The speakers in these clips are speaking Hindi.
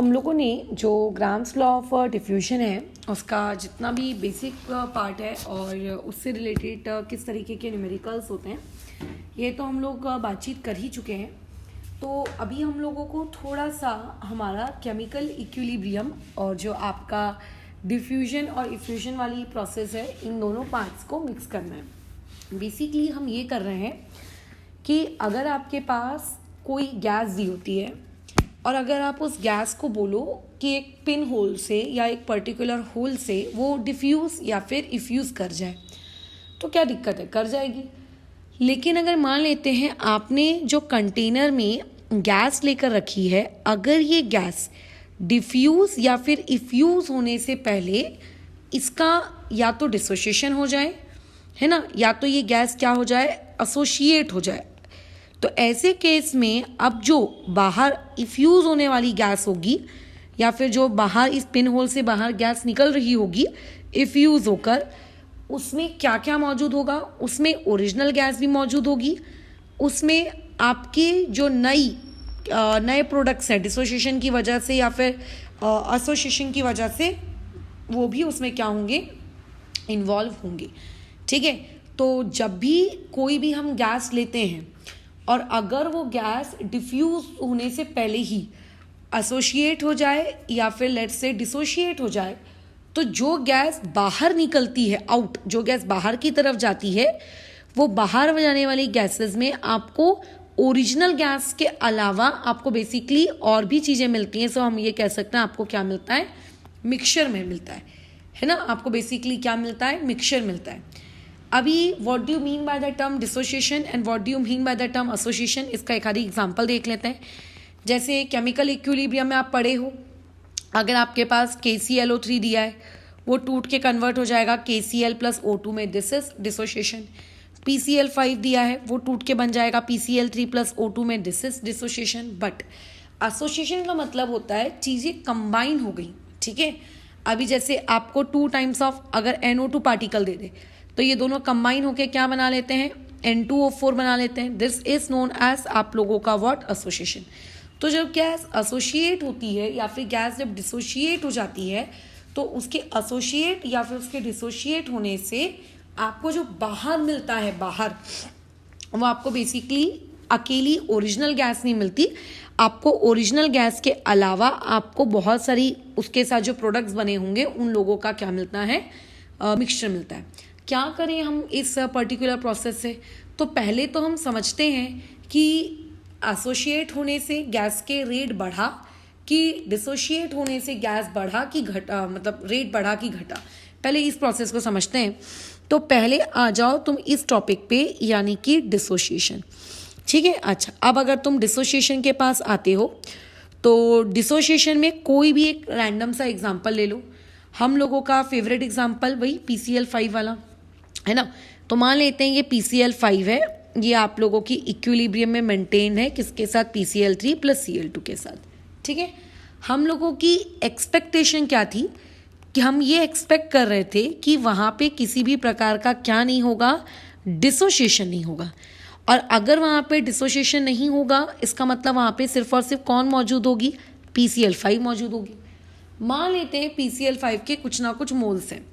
हम लोगों ने जो ग्राम्स लॉ ऑफ डिफ्यूजन है उसका जितना भी बेसिक पार्ट है और उससे रिलेटेड किस तरीके के न्यूमेरिकल्स होते हैं ये तो हम लोग बातचीत कर ही चुके हैं। तो अभी हम लोगों को थोड़ा सा हमारा केमिकल इक्विलिब्रियम और जो आपका डिफ्यूजन और इफ्यूजन वाली प्रोसेस है इन दोनों पार्ट्स को मिक्स करना है। बेसिकली हम ये कर रहे हैं कि अगर आपके पास कोई गैस दी होती है और अगर आप उस गैस को बोलो कि एक पिन होल से या एक पर्टिकुलर होल से वो डिफ्यूज़ या फिर इफ्यूज़ कर जाए तो क्या दिक्कत है, कर जाएगी। लेकिन अगर मान लेते हैं आपने जो कंटेनर में गैस लेकर रखी है, अगर ये गैस डिफ्यूज़ या फिर इफ्यूज़ होने से पहले इसका या तो डिसोसिएशन हो जाए, है ना, या तो ये गैस क्या हो जाए, एसोसिएट हो जाए, तो ऐसे केस में अब जो बाहर इफ्यूज़ होने वाली गैस होगी या फिर जो बाहर इस पिन होल से बाहर गैस निकल रही होगी इफ्यूज़ होकर, उसमें क्या क्या मौजूद होगा, उसमें ओरिजिनल गैस भी मौजूद होगी, उसमें आपके जो नए प्रोडक्ट्स हैं डिसोसिएशन की वजह से या फिर एसोसिएशन की वजह से वो भी उसमें क्या होंगे, इन्वॉल्व होंगे। ठीक है, तो जब भी कोई भी हम गैस लेते हैं और अगर वो गैस डिफ्यूज़ होने से पहले ही एसोसिएट हो जाए या फिर लेट्स से डिसोशिएट हो जाए, तो जो गैस बाहर निकलती है आउट, जो गैस बाहर की तरफ जाती है, वो बाहर जाने वाली गैसेस में आपको ओरिजिनल गैस के अलावा आपको बेसिकली और भी चीज़ें मिलती हैं। सो हम ये कह सकते हैं आपको क्या मिलता है, मिक्सचर में मिलता है ना, आपको बेसिकली क्या मिलता है, मिक्सचर मिलता है। अभी what do you mean by the term dissociation and what do you mean by the term association, इसका एक आधी एग्जांपल देख लेते हैं। जैसे केमिकल इक्विलिब्रियम में आप पढ़े हो, अगर आपके पास KClO3 दिया है वो टूट के कन्वर्ट हो जाएगा KCl प्लस O2 में, दिस इज डिसोसिएशन। PCl5 दिया है वो टूट के बन जाएगा PCl3 प्लस O2 में, this is dissociation. But association का मतलब होता है चीज़ें कंबाइन हो गई। ठीक है, अभी जैसे आपको 2 टाइम्स ऑफ अगर NO2 पार्टिकल दे दे तो ये दोनों कंबाइन होके क्या बना लेते हैं, N2O4 बना लेते हैं। दिस इज नोन एज आप लोगों का व्हाट, एसोसिएशन। तो जब गैस एसोसिएट होती है या फिर गैस जब डिसोशिएट हो जाती है तो उसके एसोसिएट या फिर उसके डिसोशिएट होने से आपको जो बाहर मिलता है, बाहर वो आपको बेसिकली अकेली ओरिजिनल गैस नहीं मिलती, आपको ओरिजिनल गैस के अलावा आपको बहुत सारी उसके साथ जो प्रोडक्ट्स बने होंगे उन लोगों का क्या मिलता है, मिक्सचर मिलता है। क्या करें हम इस पर्टिकुलर प्रोसेस से, तो पहले तो हम समझते हैं कि एसोसिएट होने से गैस के रेट बढ़ा कि डिसोशिएट होने से गैस बढ़ा कि घटा, मतलब रेट बढ़ा कि घटा। पहले इस प्रोसेस को समझते हैं। तो पहले आ जाओ तुम इस टॉपिक पे, यानी कि डिसोसिएशन। ठीक है, अच्छा, अब अगर तुम डिसोसिएशन के पास आते हो तो डिसोसिएशन में कोई भी एक रैंडम सा एग्जाम्पल ले लो। हम लोगों का फेवरेट एग्जाम्पल वही PCl5 वाला है ना। तो मान लेते हैं ये PCl5 है, ये आप लोगों की इक्विलिब्रियम में मेंटेन है किसके साथ, PCl3 प्लस Cl2 के साथ। ठीक है, हम लोगों की एक्सपेक्टेशन क्या थी कि हम ये एक्सपेक्ट कर रहे थे कि वहाँ पे किसी भी प्रकार का क्या नहीं होगा, डिसोसिएशन नहीं होगा। और अगर वहाँ पे डिसोसिएशन नहीं होगा इसका मतलब वहाँ पे सिर्फ और सिर्फ कौन मौजूद होगी, PCl5 मौजूद होगी। मान लेते हैं PCl5 के कुछ ना कुछ मोल्स हैं।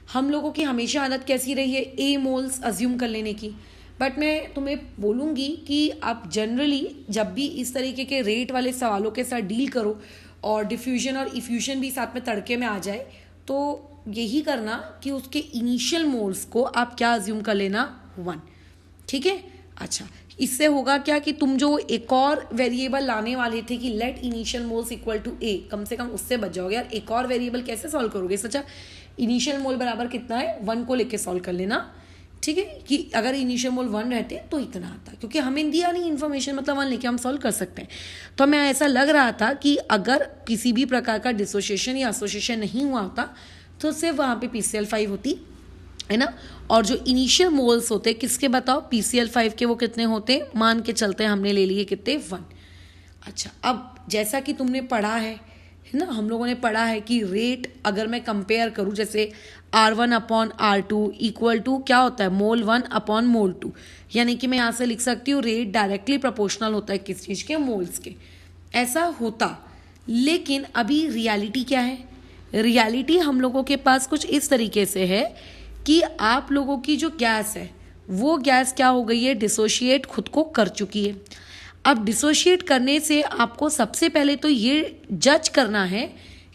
हम लोगों की हमेशा आदत कैसी रही है, A मोल्स अज्यूम कर लेने की। बट मैं तुम्हें बोलूँगी कि आप जनरली जब भी इस तरीके के रेट वाले सवालों के साथ डील करो और डिफ्यूजन और इफ्यूजन भी साथ में तड़के में आ जाए, तो यही करना कि उसके इनिशियल मोल्स को आप क्या अज्यूम कर लेना, 1। ठीक है, अच्छा, इससे होगा क्या कि तुम जो एक और वेरिएबल लाने वाले थे कि let initial moles equal to A, कम से कम उससे बच जाओगे। यार एक और वेरिएबल कैसे सॉल्व करोगे, सच्चा इनिशियल मोल बराबर कितना है, 1 को लेके सॉल्व कर लेना। ठीक है, कि अगर इनिशियल मोल 1 रहते तो इतना आता, क्योंकि हमें दिया नहीं इन्फॉर्मेशन, मतलब 1 लेके हम सॉल्व कर सकते हैं। तो हमें ऐसा लग रहा था कि अगर किसी भी प्रकार का डिसोसिएशन या एसोसिएशन नहीं हुआ होता तो सिर्फ वहाँ पे PCl5 होती, है ना। और जो इनिशियल मोल्स होते किसके बताओ, PCl5 के, वो कितने होते, मान के चलते हैं हमने ले लिए कितने, 1। अच्छा, अब जैसा कि तुमने पढ़ा है ना, हम लोगों ने पढ़ा है कि रेट अगर मैं कंपेयर करूं, जैसे R1 upon R2 equal to क्या होता है, मोल 1 अपॉन मोल 2, यानी कि मैं यहाँ से लिख सकती हूँ रेट डायरेक्टली प्रोपोर्शनल होता है किस चीज़ के, मोल्स के। ऐसा होता, लेकिन अभी रियलिटी क्या है? रियलिटी हम लोगों के पास कुछ इस तरीके से है कि आप लोगों की जो गैस है वो गैस क्या हो गई है, डिसोशिएट खुद को कर चुकी है। अब डिसोशिएट करने से आपको सबसे पहले तो ये जज करना है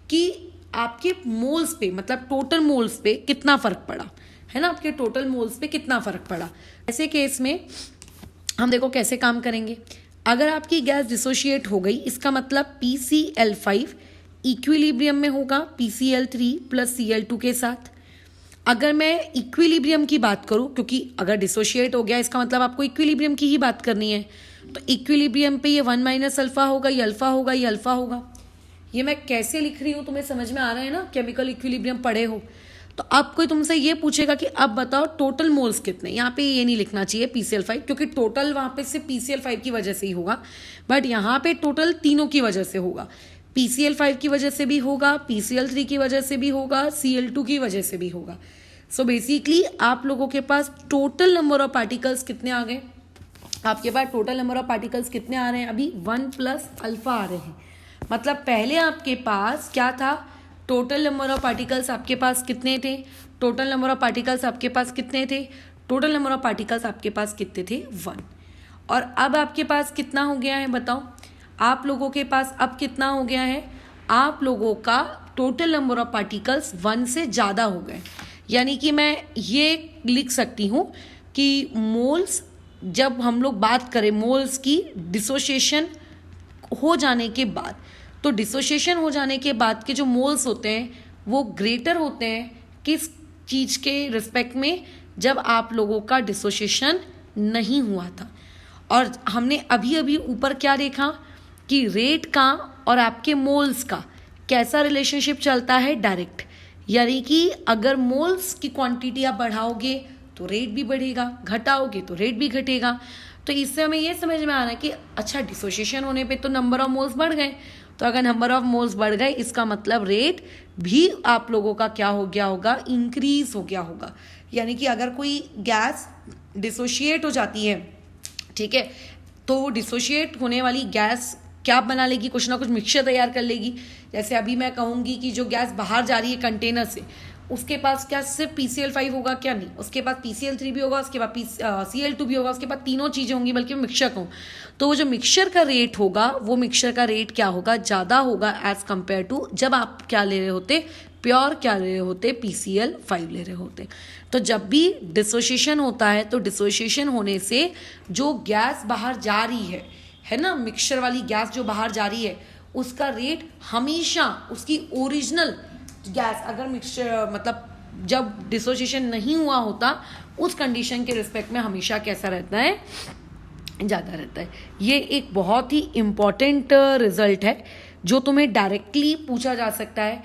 कि आपके मोल्स पे, मतलब टोटल मोल्स पे कितना फर्क पड़ा है ना, आपके टोटल मोल्स पे कितना फर्क पड़ा। ऐसे केस में हम देखो कैसे काम करेंगे। अगर आपकी गैस डिसोशिएट हो गई, इसका मतलब PCl5 इक्विलिब्रियम में होगा PCl3 प्लस Cl2 के साथ। अगर मैं इक्विलिब्रियम की बात करूं, क्योंकि अगर डिसोशिएट हो गया इसका मतलब आपको इक्विलिब्रियम की ही बात करनी है, तो इक्विलिब्रियम पे ये 1 माइनस अल्फा होगा, ये अल्फा होगा, ये अल्फा होगा। ये मैं कैसे लिख रही हूँ तुम्हें समझ में आ रहा है ना, केमिकल इक्विलिब्रियम पढ़े हो तो अब कोई तुमसे ये पूछेगा कि अब बताओ टोटल मोल्स कितने, यहाँ पे ये नहीं लिखना चाहिए PCl5, क्योंकि टोटल वहाँ पे सिर्फ PCl5 की वजह से ही होगा, बट यहाँ पे टोटल तीनों की वजह से होगा। PCl5 की वजह से भी होगा, PCl3 की वजह से भी होगा, Cl2 की वजह से भी होगा। सो बेसिकली आप लोगों के पास टोटल नंबर ऑफ पार्टिकल्स कितने आ गए? आपके पास टोटल नंबर ऑफ पार्टिकल्स कितने आ रहे हैं? अभी 1 प्लस अल्फा आ रहे हैं। मतलब पहले आपके पास क्या था, टोटल नंबर ऑफ पार्टिकल्स आपके पास कितने थे? टोटल नंबर ऑफ पार्टिकल्स आपके पास कितने थे? टोटल नंबर ऑफ पार्टिकल्स आपके पास कितने थे? 1। और अब आपके पास कितना हो गया है बताओ? आप लोगों के पास अब कितना हो गया है? आप लोगों का टोटल नंबर ऑफ पार्टिकल्स 1 से ज़्यादा हो गए। यानी कि मैं ये लिख सकती हूँ कि मोल्स, जब हम लोग बात करें मोल्स की डिसोसिएशन हो जाने के बाद, तो डिसोसिएशन हो जाने के बाद के जो मोल्स होते हैं वो ग्रेटर होते हैं किस चीज़ के रिस्पेक्ट में? जब आप लोगों का डिसोसिएशन नहीं हुआ था। और हमने अभी अभी ऊपर क्या देखा कि रेट का और आपके मोल्स का कैसा रिलेशनशिप चलता है? डायरेक्ट। यानी कि अगर मोल्स की क्वांटिटी आप बढ़ाओगे तो रेट भी बढ़ेगा, घटाओगे तो रेट भी घटेगा। तो इससे हमें ये समझ में आ रहा है कि अच्छा डिसोसिएशन होने पे तो नंबर ऑफ मोल्स बढ़ गए, तो अगर नंबर ऑफ मोल्स बढ़ गए इसका मतलब रेट भी आप लोगों का क्या हो गया होगा? इंक्रीज हो गया होगा। यानी कि अगर कोई गैस डिसोशिएट हो जाती है, ठीक है, तो वो डिसोशिएट होने वाली गैस क्या बना लेगी? कुछ ना कुछ मिक्सचर तैयार कर लेगी। जैसे अभी मैं कहूँगी कि जो गैस बाहर जा रही है कंटेनर से, उसके पास क्या सिर्फ PCl5 होगा? क्या नहीं, उसके पास PCl3 भी होगा, उसके बाद Cl2 भी होगा, उसके बाद तीनों चीज़ें होंगी, बल्कि मिक्सचर कहूँ तो वो जो मिक्सचर का रेट होगा, वो मिक्सचर का रेट क्या होगा? ज़्यादा होगा एज कम्पेयर टू जब आप क्या ले रहे होते? प्योर क्या ले रहे होते? PCl5 ले रहे होते। तो जब भी डिसोसिएशन होता है तो डिसोसिएशन होने से जो गैस बाहर जा रही है ना, मिक्सचर वाली गैस जो बाहर जा रही है, उसका रेट हमेशा उसकी ओरिजिनल गैस, अगर मिक्सचर मतलब जब डिसोसिएशन नहीं हुआ होता उस कंडीशन के रिस्पेक्ट में हमेशा कैसा रहता है? ज़्यादा रहता है। ये एक बहुत ही इम्पॉर्टेंट रिजल्ट है जो तुम्हें डायरेक्टली पूछा जा सकता है,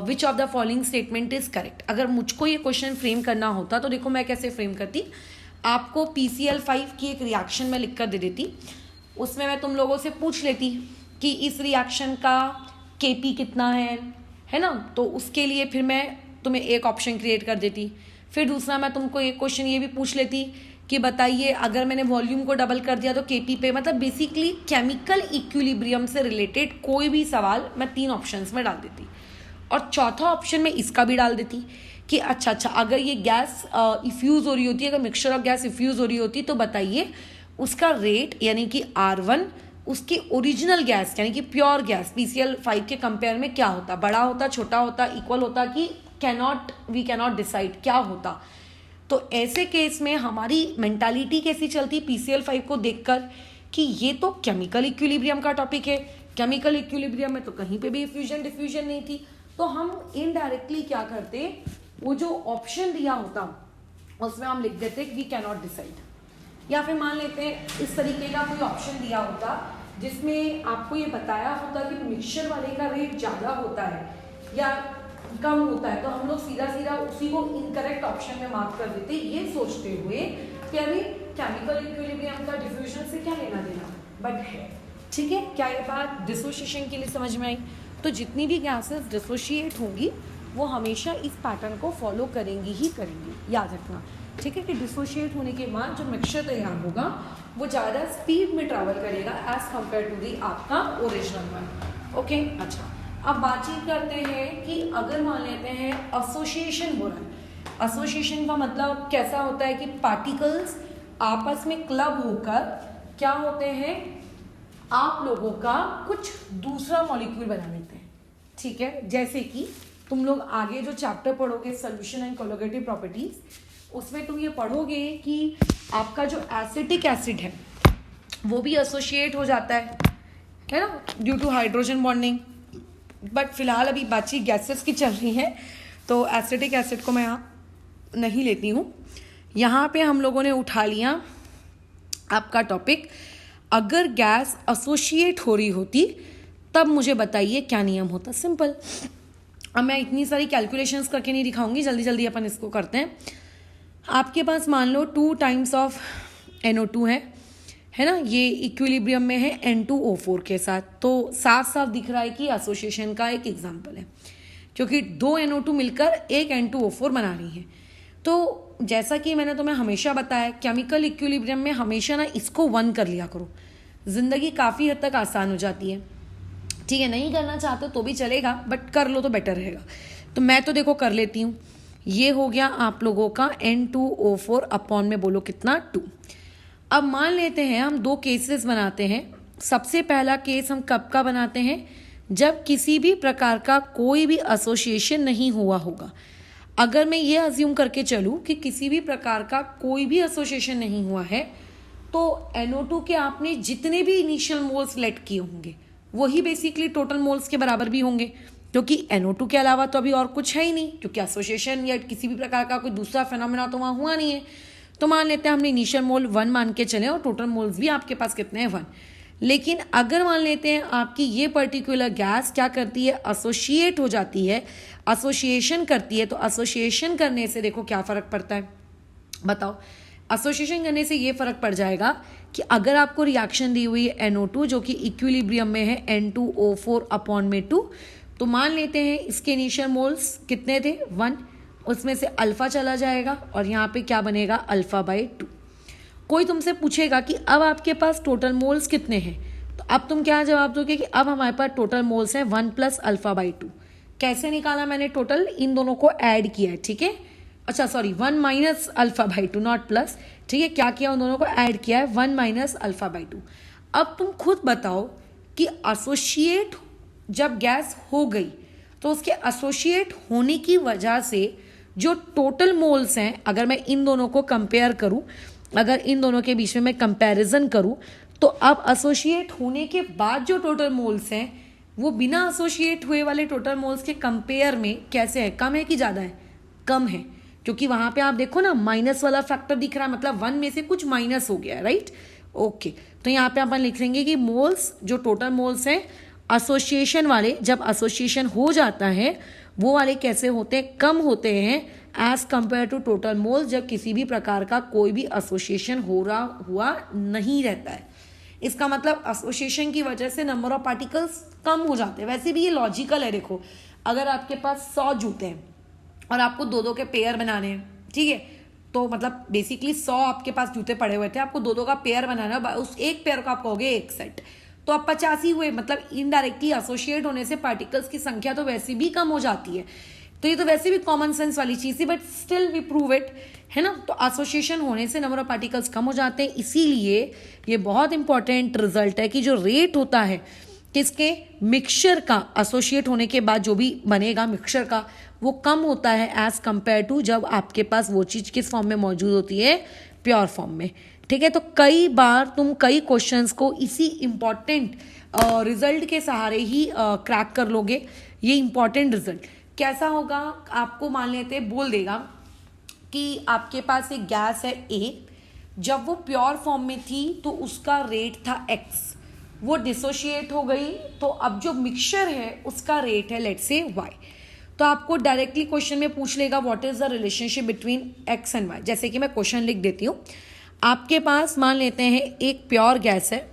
which of the following statement is correct. अगर मुझको ये क्वेश्चन फ्रेम करना होता तो देखो मैं कैसे फ्रेम करती। आपको PCl5 की एक रिएक्शन में लिख कर दे देती, उसमें मैं तुम लोगों से पूछ लेती कि इस रिएक्शन का Kp कितना है ना, तो उसके लिए फिर मैं तुम्हें एक ऑप्शन क्रिएट कर देती। फिर दूसरा मैं तुमको एक क्वेश्चन ये भी पूछ लेती कि बताइए अगर मैंने वॉल्यूम को डबल कर दिया तो Kp पे, मतलब बेसिकली केमिकल इक्विलिब्रियम से रिलेटेड कोई भी सवाल मैं 3 ऑप्शंस में डाल देती। और चौथा ऑप्शन में इसका भी डाल देती कि अच्छा अगर ये गैस इफ्यूज़ हो रही होती है, अगर मिक्सचर ऑफ गैस इफ्यूज़ हो रही होती तो बताइए उसका रेट यानी कि R1 उसकी ओरिजिनल गैस यानी कि प्योर गैस PCl5 के कंपेयर में क्या होता? बड़ा होता, छोटा होता, इक्वल होता कि वी कैनॉट डिसाइड क्या होता? तो ऐसे केस में हमारी मेंटालिटी कैसी चलती PCl5 को देखकर कि ये तो केमिकल इक्विलिब्रियम का टॉपिक है, केमिकल इक्विलिब्रियम में तो कहीं पे भी फ्यूजन डिफ्यूजन नहीं थी। तो हम इनडायरेक्टली क्या करते, वो जो ऑप्शन दिया होता उसमें हम लिख देते वी कैनॉट डिसाइड, या फिर मान लेते हैं इस तरीके का कोई ऑप्शन दिया होता जिसमें आपको ये बताया होता कि मिक्सचर वाले का रेट ज़्यादा होता है या कम होता है, तो हम लोग सीधा उसी को इनकरेक्ट ऑप्शन में मार्क कर देते, ये सोचते हुए कि अभी केमिकल इक्विलिब्रियम का डिफ्यूजन से क्या लेना देना, बट है। ठीक है, क्या ये बात डिसोसिएशन के लिए समझ में आई? तो जितनी भी गैसेस डिसोशिएट होंगी वो हमेशा इस पैटर्न को फॉलो करेंगी ही करेंगी, याद रखना। ठीक है, कि डिसोशिएट होने के बाद जो मिक्सचर तैयार होगा वो ज़्यादा स्पीड में ट्रैवल करेगा एज कम्पेयर टू दी आपका ओरिजिनल वन। ओके, अच्छा अब बातचीत करते हैं कि अगर मान लेते हैं एसोसिएशन हो रहा है। एसोसिएशन का मतलब कैसा होता है कि पार्टिकल्स आपस में क्लब होकर क्या होते हैं, आप लोगों का कुछ दूसरा मॉलिक्यूल बना लेते हैं। ठीक है, जैसे कि तुम लोग आगे जो चैप्टर पढ़ोगे सॉल्यूशन एंड कोलैगेटिव प्रॉपर्टीज, उसमें तुम ये पढ़ोगे कि आपका जो एसिटिक एसिड है वो भी एसोसिएट हो जाता है ना, due to hydrogen bonding. But फिलहाल अभी बातचीत गैसेस की चल रही है, तो एसिटिक एसिड को मैं यहाँ नहीं लेती हूँ। यहाँ पे हम लोगों ने उठा लिया आपका टॉपिक, अगर गैस एसोसिएट हो रही होती तब मुझे बताइए क्या नियम होता। सिंपल, अब मैं इतनी सारी कैलकुलेशंस करके नहीं दिखाऊंगी, जल्दी जल्दी अपन इसको करते हैं। आपके पास मान लो 2 टाइम्स ऑफ NO2 है ना, ये इक्विलिब्रियम में है N2O4 के साथ, तो साफ साफ दिख रहा है कि एसोसिएशन का एक एग्जाम्पल है, क्योंकि 2 NO2 मिलकर एक N2O4 बना रही हैं। तो जैसा कि मैंने तुम्हें हमेशा बताया, केमिकल इक्विलिब्रियम में हमेशा ना इसको 1 कर लिया करो, ज़िंदगी काफ़ी हद तक आसान हो जाती है। ठीक है, नहीं करना चाहते तो भी चलेगा, बट कर लो तो बेटर रहेगा। तो मैं तो देखो कर लेती हूँ। ये हो गया आप लोगों का N2O4 अपॉन में बोलो कितना 2। अब मान लेते हैं हम 2 केसेस बनाते हैं। सबसे पहला केस हम कब का बनाते हैं, जब किसी भी प्रकार का कोई भी एसोसिएशन नहीं हुआ होगा। अगर मैं ये अज्यूम करके चलूँ कि किसी भी प्रकार का कोई भी एसोसिएशन नहीं हुआ है, तो NO2 के आपने जितने भी इनिशियल मोल्स लेट किए होंगे वही बेसिकली टोटल मोल्स के बराबर भी होंगे, क्योंकि NO2 के अलावा तो अभी और कुछ है ही नहीं, क्योंकि एसोसिएशन या किसी भी प्रकार का कोई दूसरा फिनोमेना तो वहाँ हुआ नहीं है। तो मान लेते हैं हमने इनिशियल मोल 1 मान के चले और टोटल मोल्स भी आपके पास कितने हैं 1। लेकिन अगर मान लेते हैं आपकी ये पर्टिकुलर गैस क्या करती है, एसोसिएट हो जाती है, एसोसिएशन करती है, तो एसोसिएशन करने से देखो क्या फ़र्क पड़ता है, बताओ। एसोसिएशन करने से ये फ़र्क पड़ जाएगा कि अगर आपको रिएक्शन दी हुई है NO2 जो कि इक्विलिब्रियम में है N2O4 अपॉन में 2, तो मान लेते हैं इसके इनिशियल मोल्स कितने थे 1, उसमें से अल्फा चला जाएगा और यहाँ पे क्या बनेगा अल्फा बाई 2। कोई तुमसे पूछेगा कि अब आपके पास टोटल मोल्स कितने हैं, तो अब तुम क्या जवाब दोगे कि अब हमारे पास टोटल मोल्स हैं 1 प्लस अल्फा बाई 2। कैसे निकाला मैंने टोटल, इन दोनों को ऐड किया है। ठीक है, अच्छा sorry 1 minus alpha by 2 not plus. ठीक है, क्या किया, उन दोनों को ऐड किया है 1 माइनस अल्फा बाई 2। अब तुम खुद बताओ कि एसोसिएट जब गैस हो गई तो उसके एसोसिएट होने की वजह से जो टोटल मोल्स हैं, अगर मैं इन दोनों को कंपेयर करूं, अगर इन दोनों के बीच में मैं कंपैरिजन करूं, तो अब एसोसिएट होने के बाद जो टोटल मोल्स हैं वो बिना एसोसिएट हुए वाले टोटल मोल्स के कंपेयर में कैसे है, कम है कि ज़्यादा है, कम है। क्योंकि वहाँ पे आप देखो ना माइनस वाला फैक्टर दिख रहा है, मतलब 1 में से कुछ माइनस हो गया, राइट। ओके, तो यहाँ पे अपन लिख लेंगे कि मोल्स, जो टोटल मोल्स हैं एसोसिएशन वाले, जब एसोसिएशन हो जाता है वो वाले कैसे होते हैं, कम होते हैं as compare to total moles जब किसी भी प्रकार का कोई भी एसोसिएशन हुआ नहीं रहता है। इसका मतलब एसोसिएशन की वजह से नंबर ऑफ पार्टिकल्स कम हो जाते हैं। वैसे भी ये लॉजिकल है, देखो अगर आपके पास 100 जूते हैं और आपको 2-2 के पेयर बनाने हैं, ठीक है, तो मतलब बेसिकली 100 आपके पास जूते पड़े हुए थे, आपको 2-2 का पेयर बनाना है, उस एक पेयर को आप कहोगे एक सेट, तो अब 50 ही हुए। मतलब इनडायरेक्टली एसोसिएट होने से पार्टिकल्स की संख्या तो वैसे भी कम हो जाती है। तो ये तो वैसे भी कॉमन सेंस वाली चीज़ थी, but still we prove it, है ना। तो एसोसिएशन होने से नंबर ऑफ पार्टिकल्स कम हो जाते हैं। इसीलिए ये बहुत इंपॉर्टेंट रिजल्ट है कि जो रेट होता है किसके, मिक्सचर का, एसोसिएट होने के बाद जो भी बनेगा मिक्सचर का, वो कम होता है एज कंपेयर टू जब आपके पास वो चीज़ किस फॉर्म में मौजूद होती है, प्योर फॉर्म में। ठीक है, तो कई बार तुम कई क्वेश्चंस को इसी इम्पॉर्टेंट रिजल्ट के सहारे ही क्रैक कर लोगे। ये इम्पॉर्टेंट रिजल्ट कैसा होगा, आपको मान लेते बोल देगा कि आपके पास एक गैस है A, जब वो प्योर फॉर्म में थी तो उसका रेट था X, वो डिसोशिएट हो गई तो अब जो मिक्सचर है उसका रेट है लेट्स से Y। तो आपको डायरेक्टली क्वेश्चन में पूछ लेगा what is the relationship between X and Y। जैसे कि मैं क्वेश्चन लिख देती हूँ, आपके पास मान लेते हैं एक प्योर गैस है,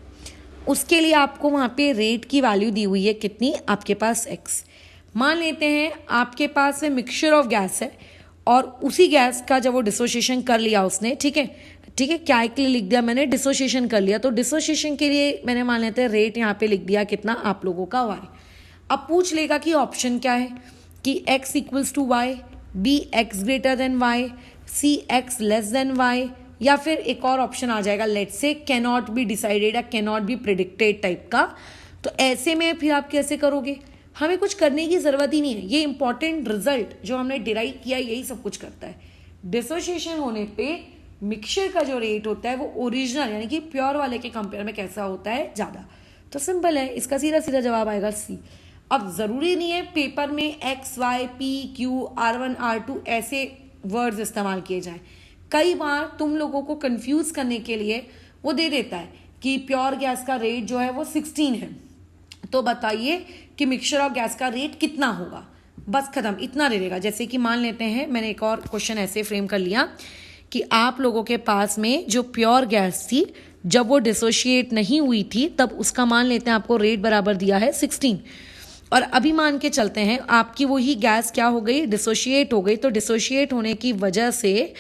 उसके लिए आपको वहाँ पे रेट की वैल्यू दी हुई है कितनी, आपके पास X। मान लेते हैं आपके पास में मिक्सचर ऑफ गैस है, और उसी गैस का जब वो डिसोसिएशन कर लिया उसने, ठीक है, ठीक है, क्या के लिए लिख दिया मैंने, डिसोसिएशन कर लिया, तो डिसोसिएशन के लिए मैंने मान लेते हैं रेट यहाँ पे लिख दिया कितना आप लोगों का y। अब पूछ लेगा कि ऑप्शन क्या है, कि x equals to y, b x greater than y, c x less than y, या फिर एक और ऑप्शन आ जाएगा let's say can not be decided या can not be predicted type का। तो ऐसे में फिर आप कैसे करोगे, हमें कुछ करने की ज़रूरत ही नहीं है, ये इंपॉर्टेंट रिजल्ट जो हमने डिराइव किया यही सब कुछ करता है। डिसोसिएशन होने पे मिक्सचर का जो रेट होता है वो ओरिजिनल यानी कि प्योर वाले के कंपेयर में कैसा होता है, ज़्यादा। तो सिंपल है, इसका सीधा सीधा जवाब आएगा सी। अब ज़रूरी नहीं है पेपर में x Y P Q R1 R2 ऐसे वर्ड्स इस्तेमाल किए जाएं। कई बार तुम लोगों को कंफ्यूज करने के लिए वो दे देता है कि प्योर गैस का रेट जो है वो 16 है, तो बताइए कि मिक्सचर ऑफ गैस का रेट कितना होगा, बस खत्म, इतना दे देगा। जैसे कि मान लेते हैं, मैंने एक और क्वेश्चन ऐसे फ्रेम कर लिया कि आप लोगों के पास में जो प्योर गैस थी जब वो डिसोशिएट नहीं हुई थी तब उसका मान लेते हैं आपको रेट बराबर दिया है 16, और अभी मान के चलते हैं आपकी वही गैस क्या हो गई, डिसोशिएट हो गई। तो डिसोशिएट होने की वजह से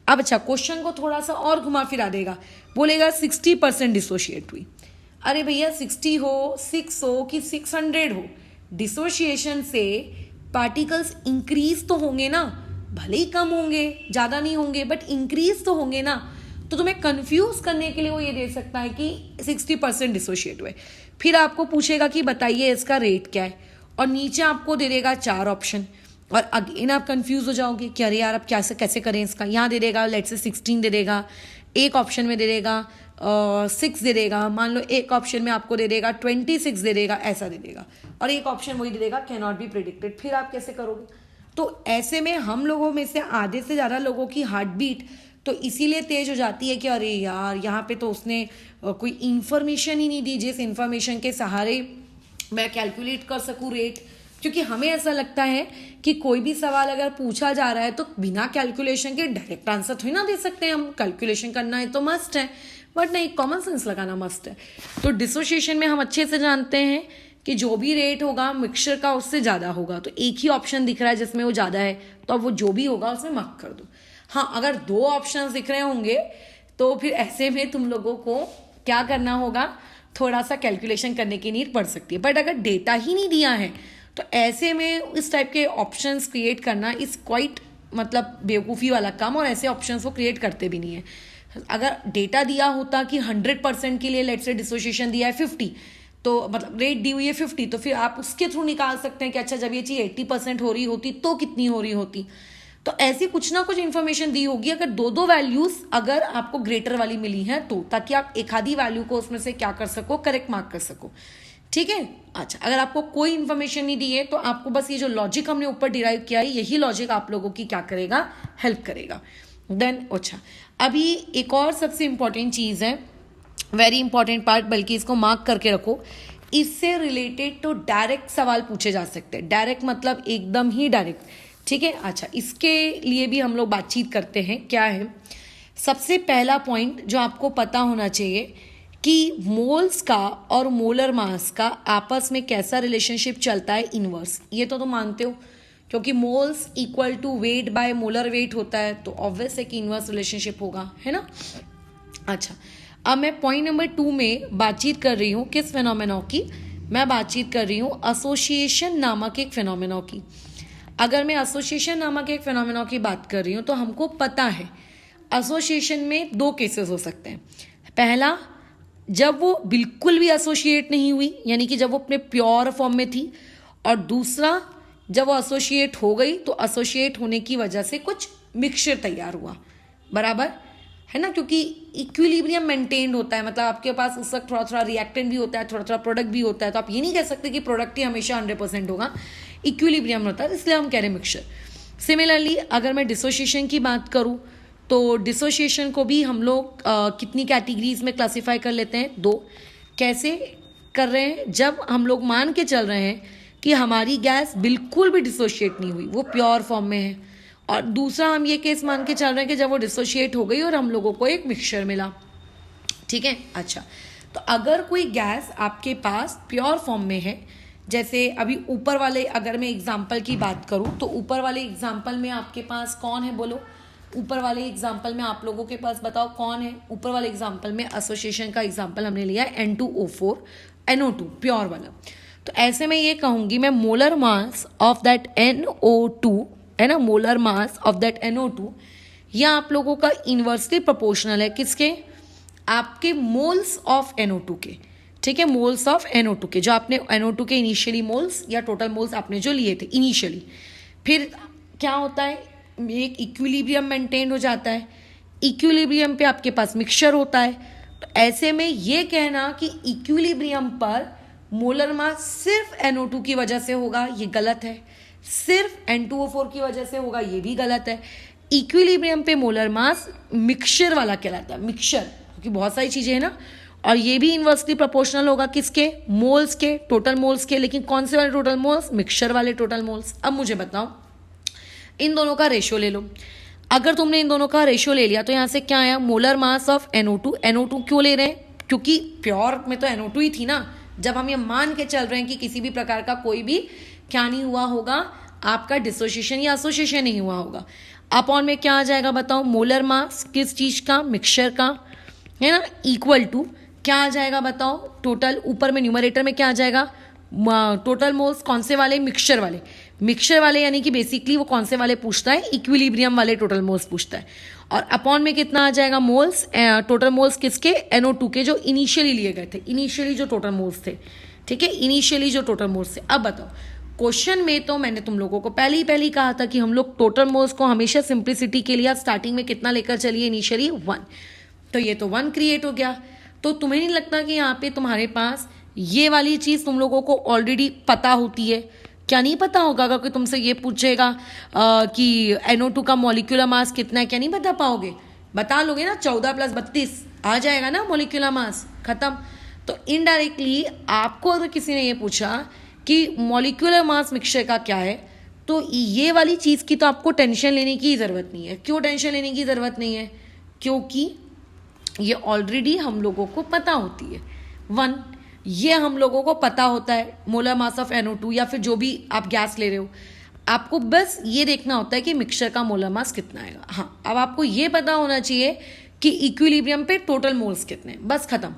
अब अच्छा क्वेश्चन को थोड़ा सा और घुमा फिरा देगा, बोलेगा 60% डिसोशिएट हुई। अरे भैया 60 हो, 6 हो कि 600 हो, डिसोशिएशन से पार्टिकल्स इंक्रीज तो होंगे ना, भले ही कम होंगे, ज़्यादा नहीं होंगे, बट इंक्रीज तो होंगे ना। तो तुम्हें कंफ्यूज करने के लिए वो ये दे सकता है कि 60% डिसोशिएट हुए। फिर आपको पूछेगा कि बताइए इसका रेट क्या है, और नीचे आपको दे देगा 4 ऑप्शन, और अगेन आप कंफ्यूज हो जाओगे कि अरे यार अब कैसे करें इसका। यहाँ दे देगा लेट्स से 16 दे देगा, एक ऑप्शन में दे देगा 6 दे देगा, मान लो एक ऑप्शन में आपको दे देगा 26 दे देगा, ऐसा दे देगा, और एक ऑप्शन वही दे देगा कैन नॉट बी प्रिडिक्टेड। फिर आप कैसे करोगे। तो ऐसे में हम लोगों में से आधे से ज़्यादा लोगों की हार्ट बीट तो इसीलिए तेज हो जाती है कि अरे यार यहाँ पे तो उसने कोई इन्फॉर्मेशन ही नहीं दी जिस इन्फॉर्मेशन के सहारे मैं कैलकुलेट कर सकूँ रेट। क्योंकि हमें ऐसा लगता है कि कोई भी सवाल अगर पूछा जा रहा है तो बिना कैलकुलेशन के डायरेक्ट आंसर थोड़ी ना दे सकते हैं हम, कैलकुलेशन करना है तो मस्ट है, बट नहीं, कॉमन सेंस लगाना मस्ट है। तो डिसोसिएशन में हम अच्छे से जानते हैं कि जो भी रेट होगा मिक्सचर का उससे ज़्यादा होगा। तो एक ही ऑप्शन दिख रहा है जिसमें वो ज़्यादा है, तो अब वो जो भी होगा उसमें मार्क कर दो। हाँ, अगर 2 ऑप्शन दिख रहे होंगे तो फिर ऐसे में तुम लोगों को क्या करना होगा, थोड़ा सा कैलकुलेशन करने की नीड पड़ सकती है। बट अगर डेटा ही नहीं दिया है तो ऐसे में इस टाइप के ऑप्शंस क्रिएट करना इज क्वाइट मतलब बेवकूफ़ी वाला काम, और ऐसे ऑप्शंस वो क्रिएट करते भी नहीं है। अगर डेटा दिया होता कि 100% के लिए लेट्स से डिसोसिएशन दिया है 50, तो मतलब रेट दी हुई है 50, तो फिर आप उसके थ्रू निकाल सकते हैं कि अच्छा जब ये चीज़ 80% हो रही होती तो कितनी हो रही होती। तो ऐसी कुछ ना कुछ इन्फॉर्मेशन दी होगी अगर 2 वैल्यूज अगर आपको ग्रेटर वाली मिली हैं तो, ताकि आप एक आधी वैल्यू को उसमें से क्या कर सको, करेक्ट मार्क कर सको। ठीक है। अच्छा, अगर आपको कोई इन्फॉर्मेशन नहीं दी है तो आपको बस ये जो लॉजिक हमने ऊपर डिराइव किया है यही लॉजिक आप लोगों की क्या करेगा, हेल्प करेगा। देन अच्छा, अभी एक और सबसे इंपॉर्टेंट चीज़ है, वेरी इंपॉर्टेंट पार्ट, बल्कि इसको मार्क करके रखो, इससे रिलेटेड तो डायरेक्ट सवाल पूछे जा सकते हैं। डायरेक्ट मतलब एकदम ही डायरेक्ट, ठीक है। अच्छा, इसके लिए भी हम लोग बातचीत करते हैं। क्या है सबसे पहला पॉइंट जो आपको पता होना चाहिए कि मोल्स का और मोलर मास का आपस में कैसा रिलेशनशिप चलता है, इनवर्स। ये तो तुम मानते हो, क्योंकि moles equal to weight by molar weight होता है, तो ऑब्वियस है कि इनवर्स रिलेशनशिप होगा, है ना। अच्छा, अब मैं पॉइंट नंबर 2 में बातचीत कर रही हूँ किस फिनोमेना की, मैं बातचीत कर रही हूँ एसोसिएशन नामक एक फिनोमेना की। अगर मैं एसोसिएशन नामक एक फिनोमेना की बात कर रही हूँ तो हमको पता है एसोसिएशन में 2 केसेस हो सकते हैं। पहला, जब वो बिल्कुल भी एसोसिएट नहीं हुई, यानी कि जब वो अपने प्योर फॉर्म में थी, और दूसरा जब वो एसोसिएट हो गई तो एसोसिएट होने की वजह से कुछ मिक्सचर तैयार हुआ, बराबर है ना, क्योंकि इक्विलिब्रियम मेंटेन्ड होता है, मतलब आपके पास उस वक्त थोड़ा थोड़ा रिएक्टेंट भी होता है, थोड़ा थोड़ा प्रोडक्ट भी होता है, तो आप ये नहीं कह सकते कि प्रोडक्ट ही हमेशा 100% होगा, इक्विलिब्रियम होता है, इसलिए हम कह रहे हैं मिक्सचर। सिमिलरली अगर मैं डिसोसिएशन की बात करूँ तो डिसोसिएशन को भी हम लोग कितनी कैटेगरीज में क्लासीफाई कर लेते हैं, 2। कैसे कर रहे हैं, जब हम लोग मान के चल रहे हैं कि हमारी गैस बिल्कुल भी डिसोशिएट नहीं हुई, वो प्योर फॉर्म में है, और दूसरा हम ये केस मान के चल रहे हैं कि जब वो डिसोशिएट हो गई और हम लोगों को एक मिक्सचर मिला, ठीक है। अच्छा, तो अगर कोई गैस आपके पास प्योर फॉर्म में है, जैसे अभी ऊपर वाले अगर मैं एग्जाम्पल की बात करूँ तो ऊपर वाले एग्जाम्पल में आपके पास कौन है बोलो, ऊपर वाले एग्जाम्पल में आप लोगों के पास बताओ कौन है। ऊपर वाले एग्जाम्पल में एसोसिएशन का एग्जाम्पल हमने लिया है N2O4 NO2 प्योर वाला। तो ऐसे में ये कहूँगी मैं molar mass of that NO2 है ना, molar mass of that NO2 यह आप लोगों का इन्वर्सली प्रोपोर्शनल है किसके, आपके मोल्स ऑफ NO2 के, ठीक है, मोल्स ऑफ NO2 के, जो आपने NO2 के इनिशियली मोल्स या टोटल मोल्स आपने जो लिए थे इनिशियली। फिर क्या होता है, एक इक्विलिब्रियम मेंटेन हो जाता है, इक्विलिब्रियम पे आपके पास मिक्सचर होता है। तो ऐसे में ये कहना कि इक्विलिब्रियम पर मोलर मास सिर्फ NO2 की वजह से होगा, ये गलत है। सिर्फ N2O4 की वजह से होगा, ये भी गलत है। इक्विलिब्रियम पे मोलर मास मिक्सचर वाला कहलाता है, मिक्सचर, क्योंकि बहुत सारी चीजें हैं ना, और ये भी इन्वर्सली प्रोपोर्शनल होगा किसके, मोल्स के, टोटल मोल्स के। लेकिन कौन से वाले टोटल मोल्स, मिक्सचर वाले टोटल मोल्स। अब मुझे बताओ इन दोनों का रेशियो ले लो। अगर तुमने इन दोनों का रेशियो ले लिया तो यहाँ से क्या आया, molar mass of NO2। NO2 क्यों ले रहे हैं, क्योंकि प्योर में तो NO2 ही थी ना। जब हम ये मान के चल रहे हैं कि किसी भी प्रकार का कोई भी क्या नहीं हुआ होगा, आपका डिसोसिएशन या एसोसिएशन नहीं हुआ होगा। अपॉन में क्या आ जाएगा बताओ, मोलर मास किस चीज का, मिक्सचर का, है ना, इक्वल टू क्या आ जाएगा बताओ, टोटल, ऊपर में न्यूमरेटर में क्या आ जाएगा, टोटल मोल्स कौन से वाले, मिक्सचर वाले। मिक्सचर वाले यानी कि बेसिकली वो कौन से वाले पूछता है, इक्विलिब्रियम वाले टोटल मोल्स पूछता है। और अपॉन में कितना आ जाएगा, मोल्स, टोटल मोल्स किसके, NO2 के, जो इनिशियली लिए गए थे, इनिशियली जो टोटल मोल्स थे, ठीक है, इनिशियली जो टोटल मोल्स थे। अब बताओ क्वेश्चन में तो मैंने तुम लोगों को पहले ही कहा था कि हम लोग टोटल मोल्स को हमेशा सिंप्लिसिटी के लिए स्टार्टिंग में कितना लेकर चलिए, इनिशियली 1। तो ये तो 1 क्रिएट हो गया। तो तुम्हें नहीं लगता कि यहाँ पे तुम्हारे पास ये वाली चीज तुम लोगों को ऑलरेडी पता होती है, क्या नहीं पता होगा? अगर कोई तुमसे ये पूछेगा कि NO2 का मॉलिक्यूलर मास कितना है, क्या नहीं बता पाओगे? बता लोगे ना, 14 + 32 आ जाएगा ना मॉलिक्यूलर मास, खत्म। तो इनडायरेक्टली आपको अगर किसी ने ये पूछा कि मॉलिक्यूलर मास मिक्सचर का क्या है, तो ये वाली चीज की तो आपको टेंशन लेने की जरूरत नहीं है। क्यों टेंशन लेने की जरूरत नहीं है? क्योंकि ये ऑलरेडी हम लोगों को पता होती है। 1 ये हम लोगों को पता होता है, मोलर मास ऑफ NO2 या फिर जो भी आप गैस ले रहे हो, आपको बस ये देखना होता है कि मिक्सचर का मोलर मास कितना आएगा। हाँ, अब आपको ये पता होना चाहिए कि इक्विलिब्रियम पे टोटल मोल्स कितने हैं, बस खत्म।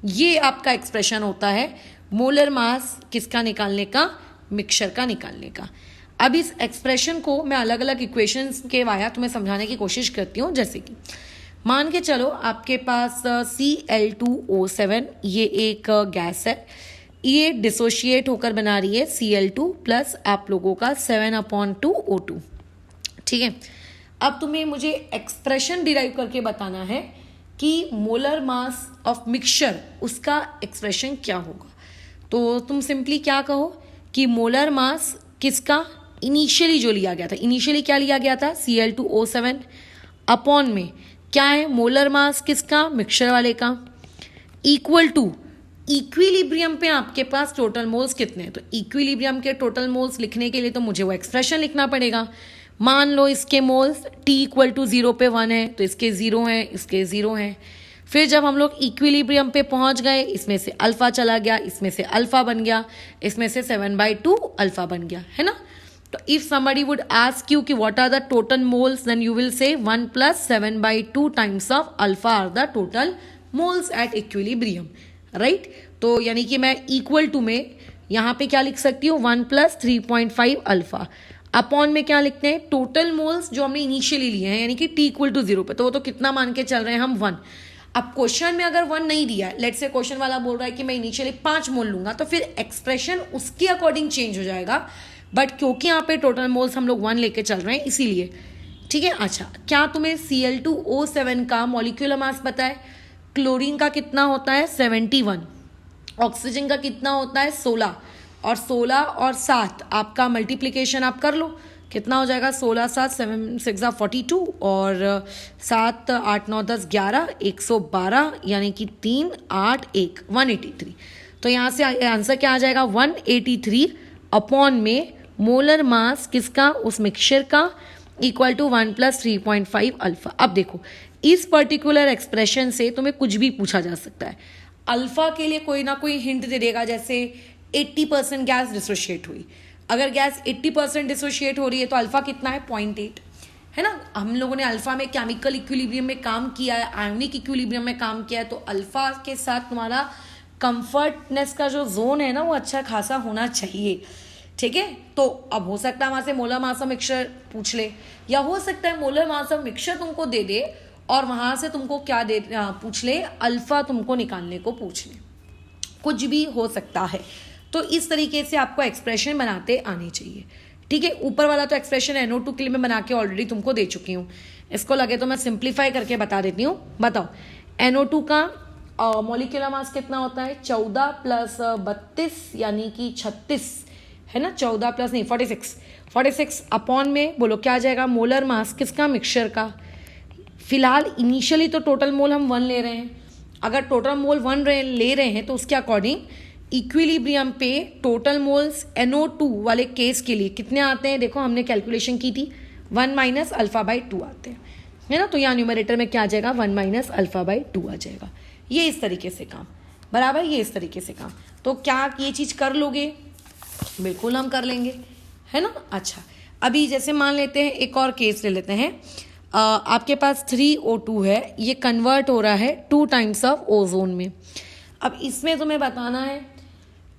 ये आपका एक्सप्रेशन होता है मोलर मास किसका निकालने का, मिक्सचर का निकालने का। अब इस एक्सप्रेशन को मैं अलग अलग इक्वेशंस के वाया तुम्हें समझाने की कोशिश करती हूँ। जैसे कि मान के चलो आपके पास Cl2O7 ये एक गैस है, ये डिसोशिएट होकर बना रही है Cl2 प्लस आप लोगों का 7/2O2, ठीक है। अब तुम्हें मुझे एक्सप्रेशन डिराइव करके बताना है कि मोलर मास ऑफ मिक्सचर उसका एक्सप्रेशन क्या होगा। तो तुम सिंपली क्या कहो कि मोलर मास किसका, इनिशियली जो लिया गया था, इनिशियली क्या लिया गया था, Cl2O7 अपॉन में क्या है, मोलर मास किसका, मिक्सचर वाले का, इक्वल टू इक्विलिब्रियम पे आपके पास टोटल मोल्स कितने हैं। तो इक्विलिब्रियम के टोटल मोल्स लिखने के लिए तो मुझे वो एक्सप्रेशन लिखना पड़ेगा। मान लो इसके मोल्स T = 0 पे 1 है, तो इसके 0 है, इसके 0 है। फिर जब हम लोग इक्विलिब्रियम पे पहुंच गए, इसमें से अल्फा चला गया, इसमें से अल्फा बन गया, इसमें से 7/2 अल्फा बन गया, है ना। तो if somebody would ask you कि what are the total moles, then you will say 1 + 7/2 times of alpha are the total moles at equilibrium, right? तो यानी कि मैं इक्वल टू में यहाँ पे क्या लिख सकती हूँ, 1 + 3.5 अल्फा अपॉन में क्या लिखते हैं, टोटल मोल्स जो हमने इनिशियली लिए हैं, यानी कि T = 0 पे, तो वो तो कितना मान के चल रहे हैं हम, 1। अब क्वेश्चन में अगर 1 नहीं दिया है, लेट्स से क्वेश्चन वाला बोल रहा है कि मैं इनिशियली 5 मोल लूंगा, तो फिर एक्सप्रेशन उसके अकॉर्डिंग चेंज हो जाएगा। बट क्योंकि यहाँ पे टोटल मोल्स हम लोग 1 लेके चल रहे हैं इसीलिए, ठीक है। अच्छा, क्या तुम्हें Cl2O7 का मॉलिक्यूलर मास पता है? क्लोरीन का कितना होता है, 71, ऑक्सीजन का कितना होता है, 16, और 16 और 7 आपका मल्टीप्लीकेशन आप कर लो, कितना हो जाएगा, 16 7 7 6 42 और 7 8 9 10 11 112, यानी कि 3 8 1 183। तो यहाँ से आंसर क्या आ जाएगा, 183 अपॉन में मोलर मास किसका, उस मिक्सचर का, इक्वल टू 1 + 3.5 अल्फा। अब देखो इस पर्टिकुलर एक्सप्रेशन से तुम्हें कुछ भी पूछा जा सकता है। अल्फा के लिए कोई ना कोई हिंट दे देगा, जैसे 80% गैस डिसोशिएट हुई। अगर गैस 80% डिसोशिएट हो रही है तो अल्फा कितना है, 0.8 है ना। हम लोगों ने अल्फा में केमिकल इक्विलिब्रियम में काम किया है, आयोनिक इक्विलिब्रियम में काम किया है, तो अल्फा के साथ तुम्हारा कंफर्टनेस का जो जोन है ना वो अच्छा खासा होना चाहिए, ठीक है। तो अब हो सकता है वहां से मोलर मास ऑफ मिक्सचर पूछ ले, या हो सकता है मोलर मास ऑफ मिक्सचर तुमको दे दे और वहां से तुमको क्या दे पूछ ले, अल्फा तुमको निकालने को पूछ ले, कुछ भी हो सकता है। तो इस तरीके से आपको एक्सप्रेशन बनाते आने चाहिए, ठीक है। ऊपर वाला तो एक्सप्रेशन NO2 के लिए मैं बना के ऑलरेडी तुमको दे चुकी हूँ, इसको लगे तो मैं सिंप्लीफाई करके बता देती हूँ। बताओ NO2 का मॉलिक्यूलर मास कितना होता है, 14 + 32 यानी कि 36 है ना, 14 प्लस नहीं 46 अपॉन में बोलो क्या आ जाएगा, मोलर मास किसका, मिक्सचर का। फिलहाल इनिशियली तो टोटल मोल हम 1 ले रहे हैं, अगर टोटल मोल 1 ले रहे हैं तो उसके अकॉर्डिंग इक्विलिब्रियम पे टोटल मोल्स NO2 वाले केस के लिए कितने आते हैं, देखो हमने कैलकुलेशन की थी 1 - α/2 आते हैं, है ना। तो यहाँ न्यूमरेटर में क्या आ जाएगा, 1 - α/2 आ जाएगा। ये इस तरीके से काम, बराबर, ये इस तरीके से काम। तो क्या ये चीज़ कर लोगे, बिल्कुल हम कर लेंगे, है ना। अच्छा, अभी जैसे मान लेते हैं एक और केस ले लेते हैं, आपके पास 3O2 है, ये कन्वर्ट हो रहा है 2 टाइम्स ऑफ ओजोन में। अब इसमें तुम्हें बताना है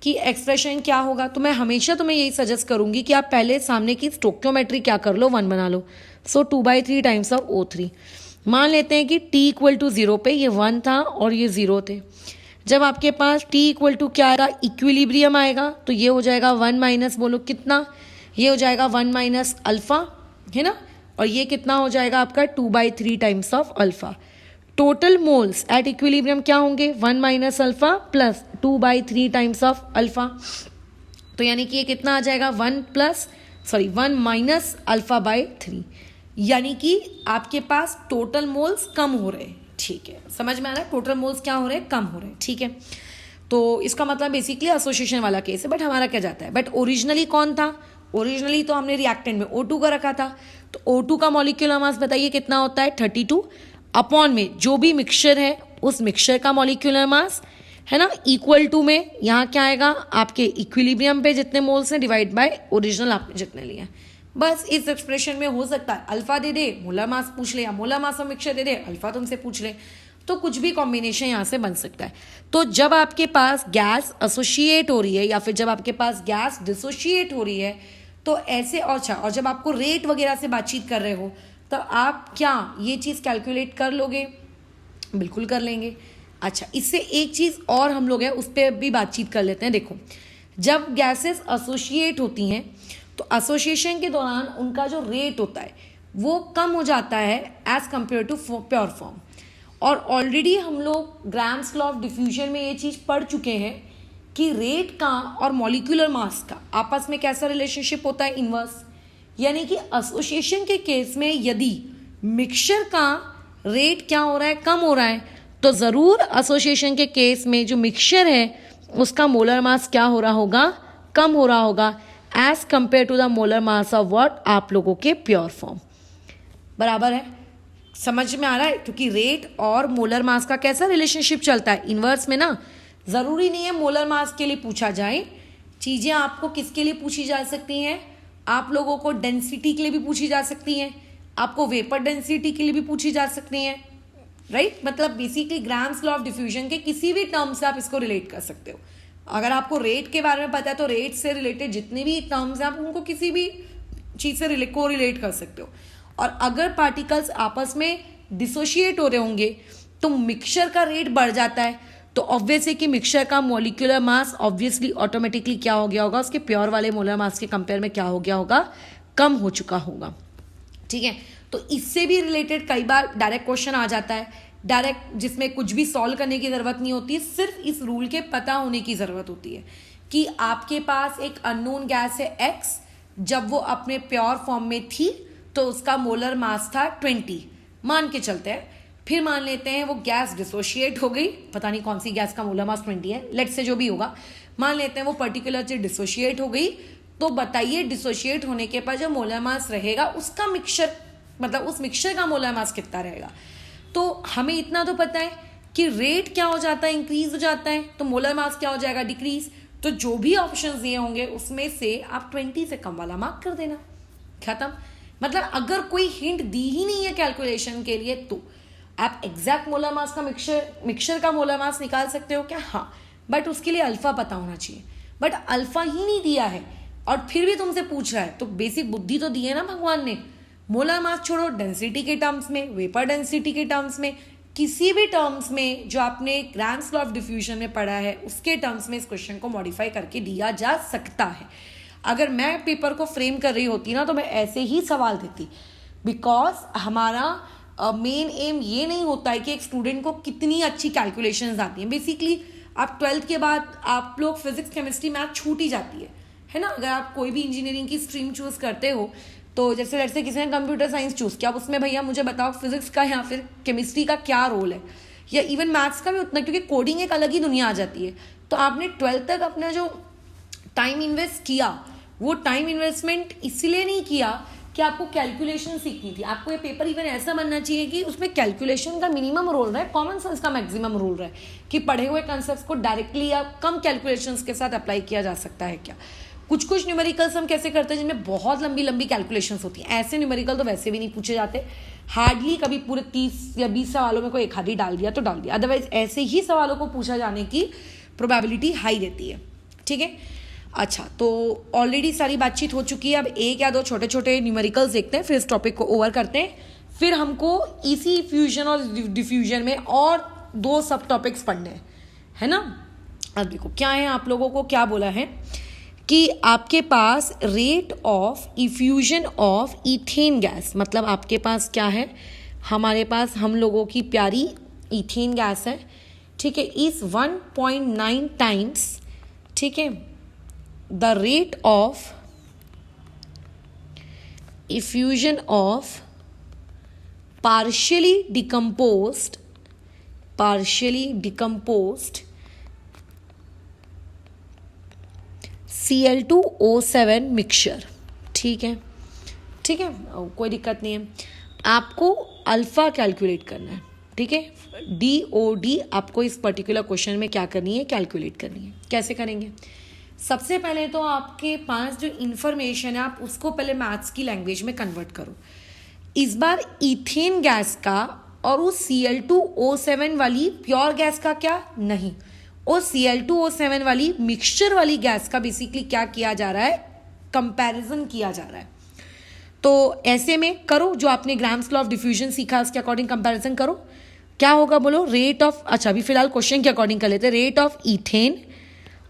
कि एक्सप्रेशन क्या होगा, तो मैं हमेशा तुम्हें यही सजेस्ट करूंगी कि आप पहले सामने की स्टोक्योमेट्री क्या कर लो, 1 बना लो। सो 2/3 टाइम्स ऑफ O3। मान लेते हैं कि t = 0 पे ये 1 था और ये 0 थे। जब आपके पास t = क्या आएगा, इक्विलिब्रियम आएगा, तो ये हो जाएगा 1 माइनस, बोलो कितना, ये हो जाएगा 1 - अल्फा, है ना। और ये कितना हो जाएगा आपका 2/3 times of alpha. Total moles at equilibrium क्या होंगे, 1 - alpha plus 2/3 times of alpha. तो यानी कि ये कितना आ जाएगा, 1 - α/3, यानी कि आपके पास टोटल मोल्स कम हो रहे हैं, ठीक है। समझ में आ रहा है, टोटल मोल्स क्या हो रहे हैं, कम हो रहे हैं, ठीक है। तो इसका मतलब बेसिकली एसोसिएशन वाला केस है, बट हमारा क्या जाता है, बट ओरिजिनली कौन था, ओरिजिनली तो हमने रिएक्टेंट में O2 का रखा था। तो O2 का मॉलिक्यूलर मास बताइए कितना होता है, 32 अपॉन में जो भी मिक्सचर है उस मिक्सचर का मॉलिक्यूलर मास, है ना, इक्वल टू में यहाँ क्या आएगा, आपके इक्विलिब्रियम पे जितने मोल्स हैं डिवाइड बाय ओरिजिनल आपने जितने लिए हैं। बस इस एक्सप्रेशन में हो सकता है अल्फा दे दे, मोलर मास पूछ ले, या मोलर मास और मिक्सचर दे दे, अल्फा तुमसे पूछ ले, तो कुछ भी कॉम्बिनेशन यहाँ से बन सकता है। तो जब आपके पास गैस एसोसिएट हो रही है या फिर जब आपके पास गैस डिसोशिएट हो रही है तो ऐसे, और जब आपको रेट वगैरह से बातचीत कर रहे हो तो आप क्या ये चीज़ कैलकुलेट कर लोगे, बिल्कुल कर लेंगे। अच्छा, इससे एक चीज़ और हम लोग है उस पर भी बातचीत कर लेते हैं। देखो, जब गैसेस एसोसिएट होती हैं तो एसोसिएशन के दौरान उनका जो रेट होता है वो कम हो जाता है as compare to pure form. और ऑलरेडी हम लोग ग्राम्स लॉ ऑफ डिफ्यूजन में ये चीज़ पढ़ चुके हैं कि रेट का और मॉलिक्यूलर मास का आपस में कैसा रिलेशनशिप होता है, इनवर्स। यानी कि एसोसिएशन के केस में यदि मिक्सचर का रेट क्या हो रहा है, कम हो रहा है, तो ज़रूर एसोसिएशन के केस में जो मिक्सचर है उसका मोलर मास क्या हो रहा होगा, कम हो रहा होगा as compare to the molar mass of what, आप लोगों के प्योर फॉर्म। बराबर है, समझ में आ रहा है, क्योंकि रेट और मोलर मास का कैसा रिलेशनशिप चलता है, इनवर्स में ना। ज़रूरी नहीं है मोलर मास के लिए पूछा जाए, चीज़ें आपको किसके लिए पूछी जा सकती हैं, आप लोगों को डेंसिटी के लिए भी पूछी जा सकती हैं, आपको वेपर डेंसिटी के लिए भी पूछी जा सकती हैं, राइट। मतलब basically grams law of diffusion के किसी भी टर्म से आप इसको रिलेट कर सकते हो। अगर आपको रेट के बारे में पता है तो रेट से रिलेटेड जितने भी टर्म्स हैं आप उनको किसी भी चीज़ से रिलेट कर सकते हो। और अगर पार्टिकल्स आपस में डिसोशिएट हो रहे होंगे तो मिक्सचर का रेट बढ़ जाता है, तो ऑब्वियस है कि मिक्सचर का मॉलिक्यूलर मास ऑब्वियसली ऑटोमेटिकली क्या हो गया होगा, उसके प्योर वाले मोलर मास के कंपेयर में क्या हो गया होगा, कम हो चुका होगा, ठीक है। तो इससे भी रिलेटेड कई बार डायरेक्ट क्वेश्चन आ जाता है, डायरेक्ट, जिसमें कुछ भी सॉल्व करने की ज़रूरत नहीं होती है, सिर्फ इस रूल के पता होने की ज़रूरत होती है कि आपके पास एक अननोन गैस है X, जब वो अपने प्योर फॉर्म में थी तो उसका मोलर मास था 20, मान के चलते हैं। फिर मान लेते हैं वो गैस डिसोशिएट हो गई, पता नहीं कौन सी गैस का मोलर मास 20 है, लेट से जो भी होगा, मान लेते हैं वो पर्टिकुलर चीज डिसोशिएट हो गई। तो बताइए डिसोशिएट होने के बाद जो मोलर मास रहेगा उसका मिक्सचर, मतलब उस मिक्सचर का मोलर मास कितना रहेगा। तो हमें इतना तो पता है कि रेट क्या हो जाता है, इंक्रीज हो जाता है, तो मोलर मास क्या हो जाएगा, डिक्रीज। तो जो भी ऑप्शन दिए होंगे उसमें से आप 20 से कम वाला मार्क कर देना, खत्म। मतलब अगर कोई हिंट दी ही नहीं है कैलकुलेशन के लिए तो आप एग्जैक्ट मोलर मास का मिक्सचर का मोलर मास निकाल सकते हो क्या? हाँ, बट उसके लिए अल्फा पता होना चाहिए। बट अल्फा ही नहीं दिया है और फिर भी तुमसे पूछ रहा है, तो बेसिक बुद्धि तो दी है ना भगवान ने। मोलर मास छोड़ो, डेंसिटी के टर्म्स में, वेपर डेंसिटी के टर्म्स में, किसी भी टर्म्स में जो आपने ग्राम्स लॉ ऑफ डिफ्यूजन में पढ़ा है उसके टर्म्स में इस क्वेश्चन को मॉडिफाई करके दिया जा सकता है। अगर मैं पेपर को फ्रेम कर रही होती ना तो मैं ऐसे ही सवाल देती, बिकॉज हमारा मेन एम ये नहीं होता है कि एक स्टूडेंट को कितनी अच्छी कैलकुलेशंस आती हैं। बेसिकली आप 12th के बाद आप लोग फिजिक्स केमिस्ट्री मैथ छूट ही जाती है ना। अगर आप कोई भी इंजीनियरिंग की स्ट्रीम चूज करते हो तो जैसे किसी ने कंप्यूटर साइंस चूज किया, अब उसमें भैया मुझे बताओ फिजिक्स का या फिर केमिस्ट्री का क्या रोल है, या इवन मैथ्स का भी उतना, क्योंकि कोडिंग एक अलग ही दुनिया आ जाती है। तो आपने 12th तक अपना जो टाइम इन्वेस्ट किया वो टाइम इन्वेस्टमेंट इसलिए नहीं किया कि आपको कैलकुलेशन सीखनी थी। आपको ये पेपर इवन ऐसा बनना चाहिए कि उसमें कैलकुलेशन का मिनिमम रोल रहे, कॉमन सेंस का मैक्सिमम रोल रहे, कि पढ़े हुए कॉन्सेप्ट्स को डायरेक्टली या कम कैलकुलेशंस के साथ अप्लाई किया जा सकता है क्या। कुछ न्यूमेरिकल्स हम कैसे करते हैं जिनमें बहुत लंबी लंबी कैलकुलेशंस होती हैं, ऐसे न्यूमेरिकल तो वैसे भी नहीं पूछे जाते। हार्डली कभी पूरे 30 या 20 सवालों में कोई एक आधी डाल दिया तो डाल दिया, अदरवाइज ऐसे ही सवालों को पूछा जाने की प्रोबेबिलिटी हाई रहती है। ठीक है, अच्छा, तो ऑलरेडी सारी बातचीत हो चुकी है। अब एक या दो छोटे छोटे न्यूमेरिकल्स देखते हैं, फिर इस टॉपिक को ओवर करते हैं। फिर हमको इसी फ्यूजन और डिफ्यूजन में और 2 सब टॉपिक्स पढ़ने है ना। अब देखो क्या है, आप लोगों को क्या बोला है कि आपके पास rate of effusion of ethane gas, मतलब आपके पास क्या है, हमारे पास हम लोगों की प्यारी इथेन गैस है, ठीक है, इज 1.9 टाइम्स, ठीक है, the rate of effusion of partially decomposed Cl2O7 mixture. ठीक है, ठीक है, कोई दिक्कत नहीं है। आपको अल्फा कैलकुलेट करना है, ठीक है, DOD आपको इस पर्टिकुलर क्वेश्चन में क्या करनी है, कैलकुलेट करनी है। कैसे करेंगे? सबसे पहले तो आपके पास जो इन्फॉर्मेशन है आप उसको पहले मैथ्स की लैंग्वेज में कन्वर्ट करो। इस बार इथेन गैस का और उस Cl2O7 वाली प्योर गैस का क्या नहीं, और Cl2O7 वाली मिक्सचर वाली गैस का बेसिकली क्या किया जा रहा है, कंपैरिजन किया जा रहा है। तो ऐसे में करो जो आपने ग्राम्स लॉ ऑफ डिफ्यूजन सीखा उसके अकॉर्डिंग कंपैरिजन करो। क्या होगा बोलो, रेट ऑफ, अच्छा अभी फिलहाल क्वेश्चन के अकॉर्डिंग कर लेते हैं, रेट ऑफ इथेन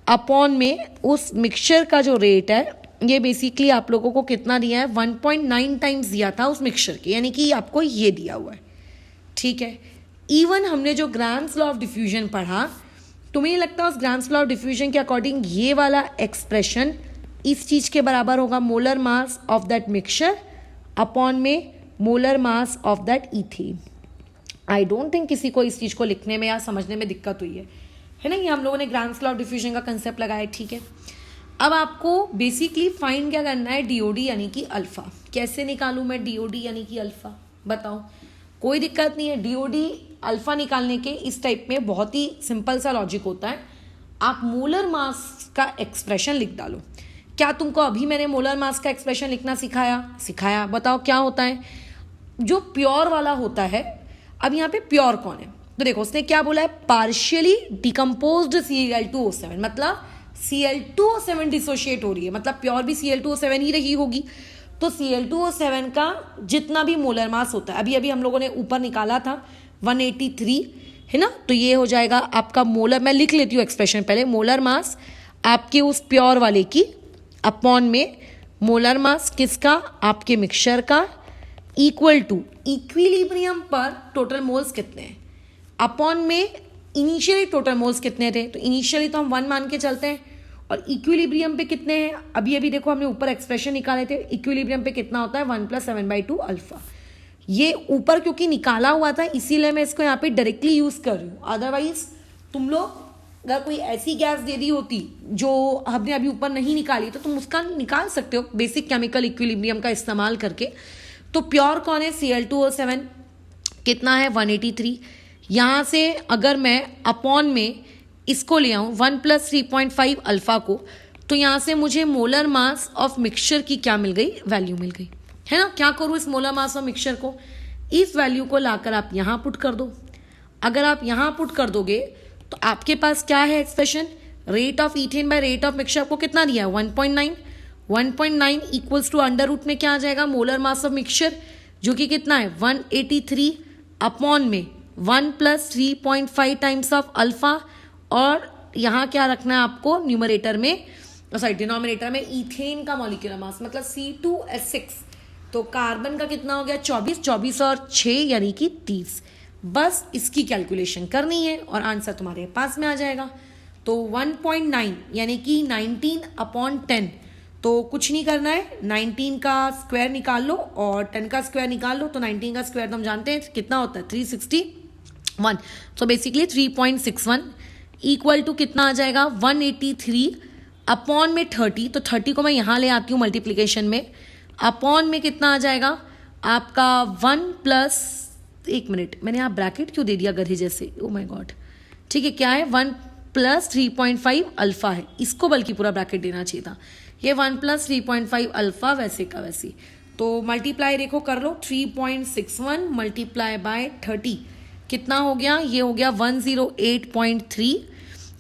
अपॉन में उस मिक्सचर का जो रेट है, ये बेसिकली आप लोगों को कितना दिया है, 1.9 टाइम्स दिया था उस मिक्सचर के, यानी कि आपको ये दिया हुआ है। ठीक है, इवन हमने जो ग्राम्स लॉ ऑफ डिफ्यूजन पढ़ा, तुम्हें लगता है उस ग्राम्स लॉ ऑफ डिफ्यूजन के अकॉर्डिंग ये वाला एक्सप्रेशन इस चीज के बराबर होगा, molar mass of that mixture upon में molar mass of that ethane. I don't think किसी को इस चीज को लिखने में या समझने में दिक्कत हुई है ना। ये हम लोगों ने ग्राम्स लॉ ऑफ डिफ्यूजन का कंसेप्ट लगाया, ठीक है। अब आपको बेसिकली फाइंड क्या करना है, DOD यानी कि अल्फा। कैसे निकालूं मैं DOD यानी कि अल्फा, बताओ। कोई दिक्कत नहीं है, DOD अल्फा निकालने के इस टाइप में बहुत ही सिंपल सा लॉजिक होता है। आप मोलर मास का एक्सप्रेशन लिख डालो। क्या तुमको अभी मैंने मोलर मास का एक्सप्रेशन लिखना सिखाया? बताओ क्या होता है जो प्योर वाला होता है। अब यहाँ पे प्योर कौन है, तो देखो उसने क्या बोला है, पार्शियली डिकम्पोज्ड Cl2O7, मतलब Cl2O7 डिसोशिएट हो रही है, मतलब प्योर भी Cl2O7 ही रही होगी। तो Cl2O7 का जितना भी मोलर मास होता है, अभी हम लोगों ने ऊपर निकाला था 183 है ना, तो ये हो जाएगा आपका मोलर, मैं लिख लेती हूँ एक्सप्रेशन पहले, मोलर मास आपके उस प्योर वाले की अपॉन में मोलर मास किसका, आपके मिक्सचर का, इक्वल टू इक्विलिब्रियम पर टोटल मोल्स कितने हैं, अपॉन में इनिशियली टोटल मोल्स कितने थे, तो इनिशियली तो हम 1 मान के चलते हैं, और इक्विलिब्रियम पे कितने हैं, अभी देखो हमने ऊपर एक्सप्रेशन निकाले थे, इक्विलिब्रियम पे कितना होता है 1 + 7/2 अल्फा। ये ऊपर क्योंकि निकाला हुआ था इसीलिए मैं इसको यहाँ पे डायरेक्टली यूज कर रही हूँ। अदरवाइज तुम लोग अगर कोई ऐसी गैस दे दी होती जो हमने अभी ऊपर नहीं निकाली तो तुम उसका निकाल सकते हो बेसिक केमिकल इक्विलिब्रियम का इस्तेमाल करके। तो प्योर कौन है, Cl2O7 कितना है 183। यहाँ से अगर मैं अपॉन में इसको ले आऊँ 1 + 3.5 अल्फा को, तो यहाँ से मुझे मोलर मास ऑफ मिक्सचर की क्या मिल गई, वैल्यू मिल गई, है ना। क्या करूँ इस मोलर मास ऑफ मिक्सचर को, इस वैल्यू को लाकर आप यहाँ पुट कर दो। अगर आप यहाँ पुट कर दोगे तो आपके पास क्या है expression, rate of ethane by rate of mixture आपको कितना दिया है 1.9, 1.9 इक्वल्स टू अंडर रूट में क्या आ जाएगा, मोलर मास ऑफ मिक्सचर जो कि कितना है 183 अपॉन में 1 + 3.5 टाइम्स ऑफ अल्फा, और यहाँ क्या रखना है आपको न्यूमरेटर में, सॉरी डिनोमिनेटर में ईथेन का मॉलिक्यूलर मास मतलब C2H6, तो कार्बन का कितना हो गया 24, 24 और 6 यानी कि 30। बस इसकी कैलकुलेशन करनी है और आंसर तुम्हारे पास में आ जाएगा। तो 1.9 यानी कि 19/10, तो कुछ नहीं करना है, 19 का स्क्वायर निकाल लो और 10 का स्क्वायर निकाल लो, तो 19 का स्क्वायर तो हम जानते हैं कितना होता है 361, तो बेसिकली 3.61 इक्वल टू कितना आ जाएगा 183 अपॉन में 30, तो 30 को मैं यहाँ ले आती हूँ मल्टीप्लीकेशन में, अपॉन में कितना आ जाएगा आपका 1 प्लस, एक मिनट मैंने यहाँ ब्रैकेट क्यों दे दिया गधे जैसे, ओ माय गॉड, ठीक है क्या है 1 + 3.5 अल्फा है, इसको बल्कि पूरा ब्रैकेट देना चाहिए था, ये 1 + 3.5 अल्फा वैसे का वैसे, तो मल्टीप्लाई देखो कर लो 3.61 मल्टीप्लाई बाय 30 कितना हो गया, ये हो गया 108.3,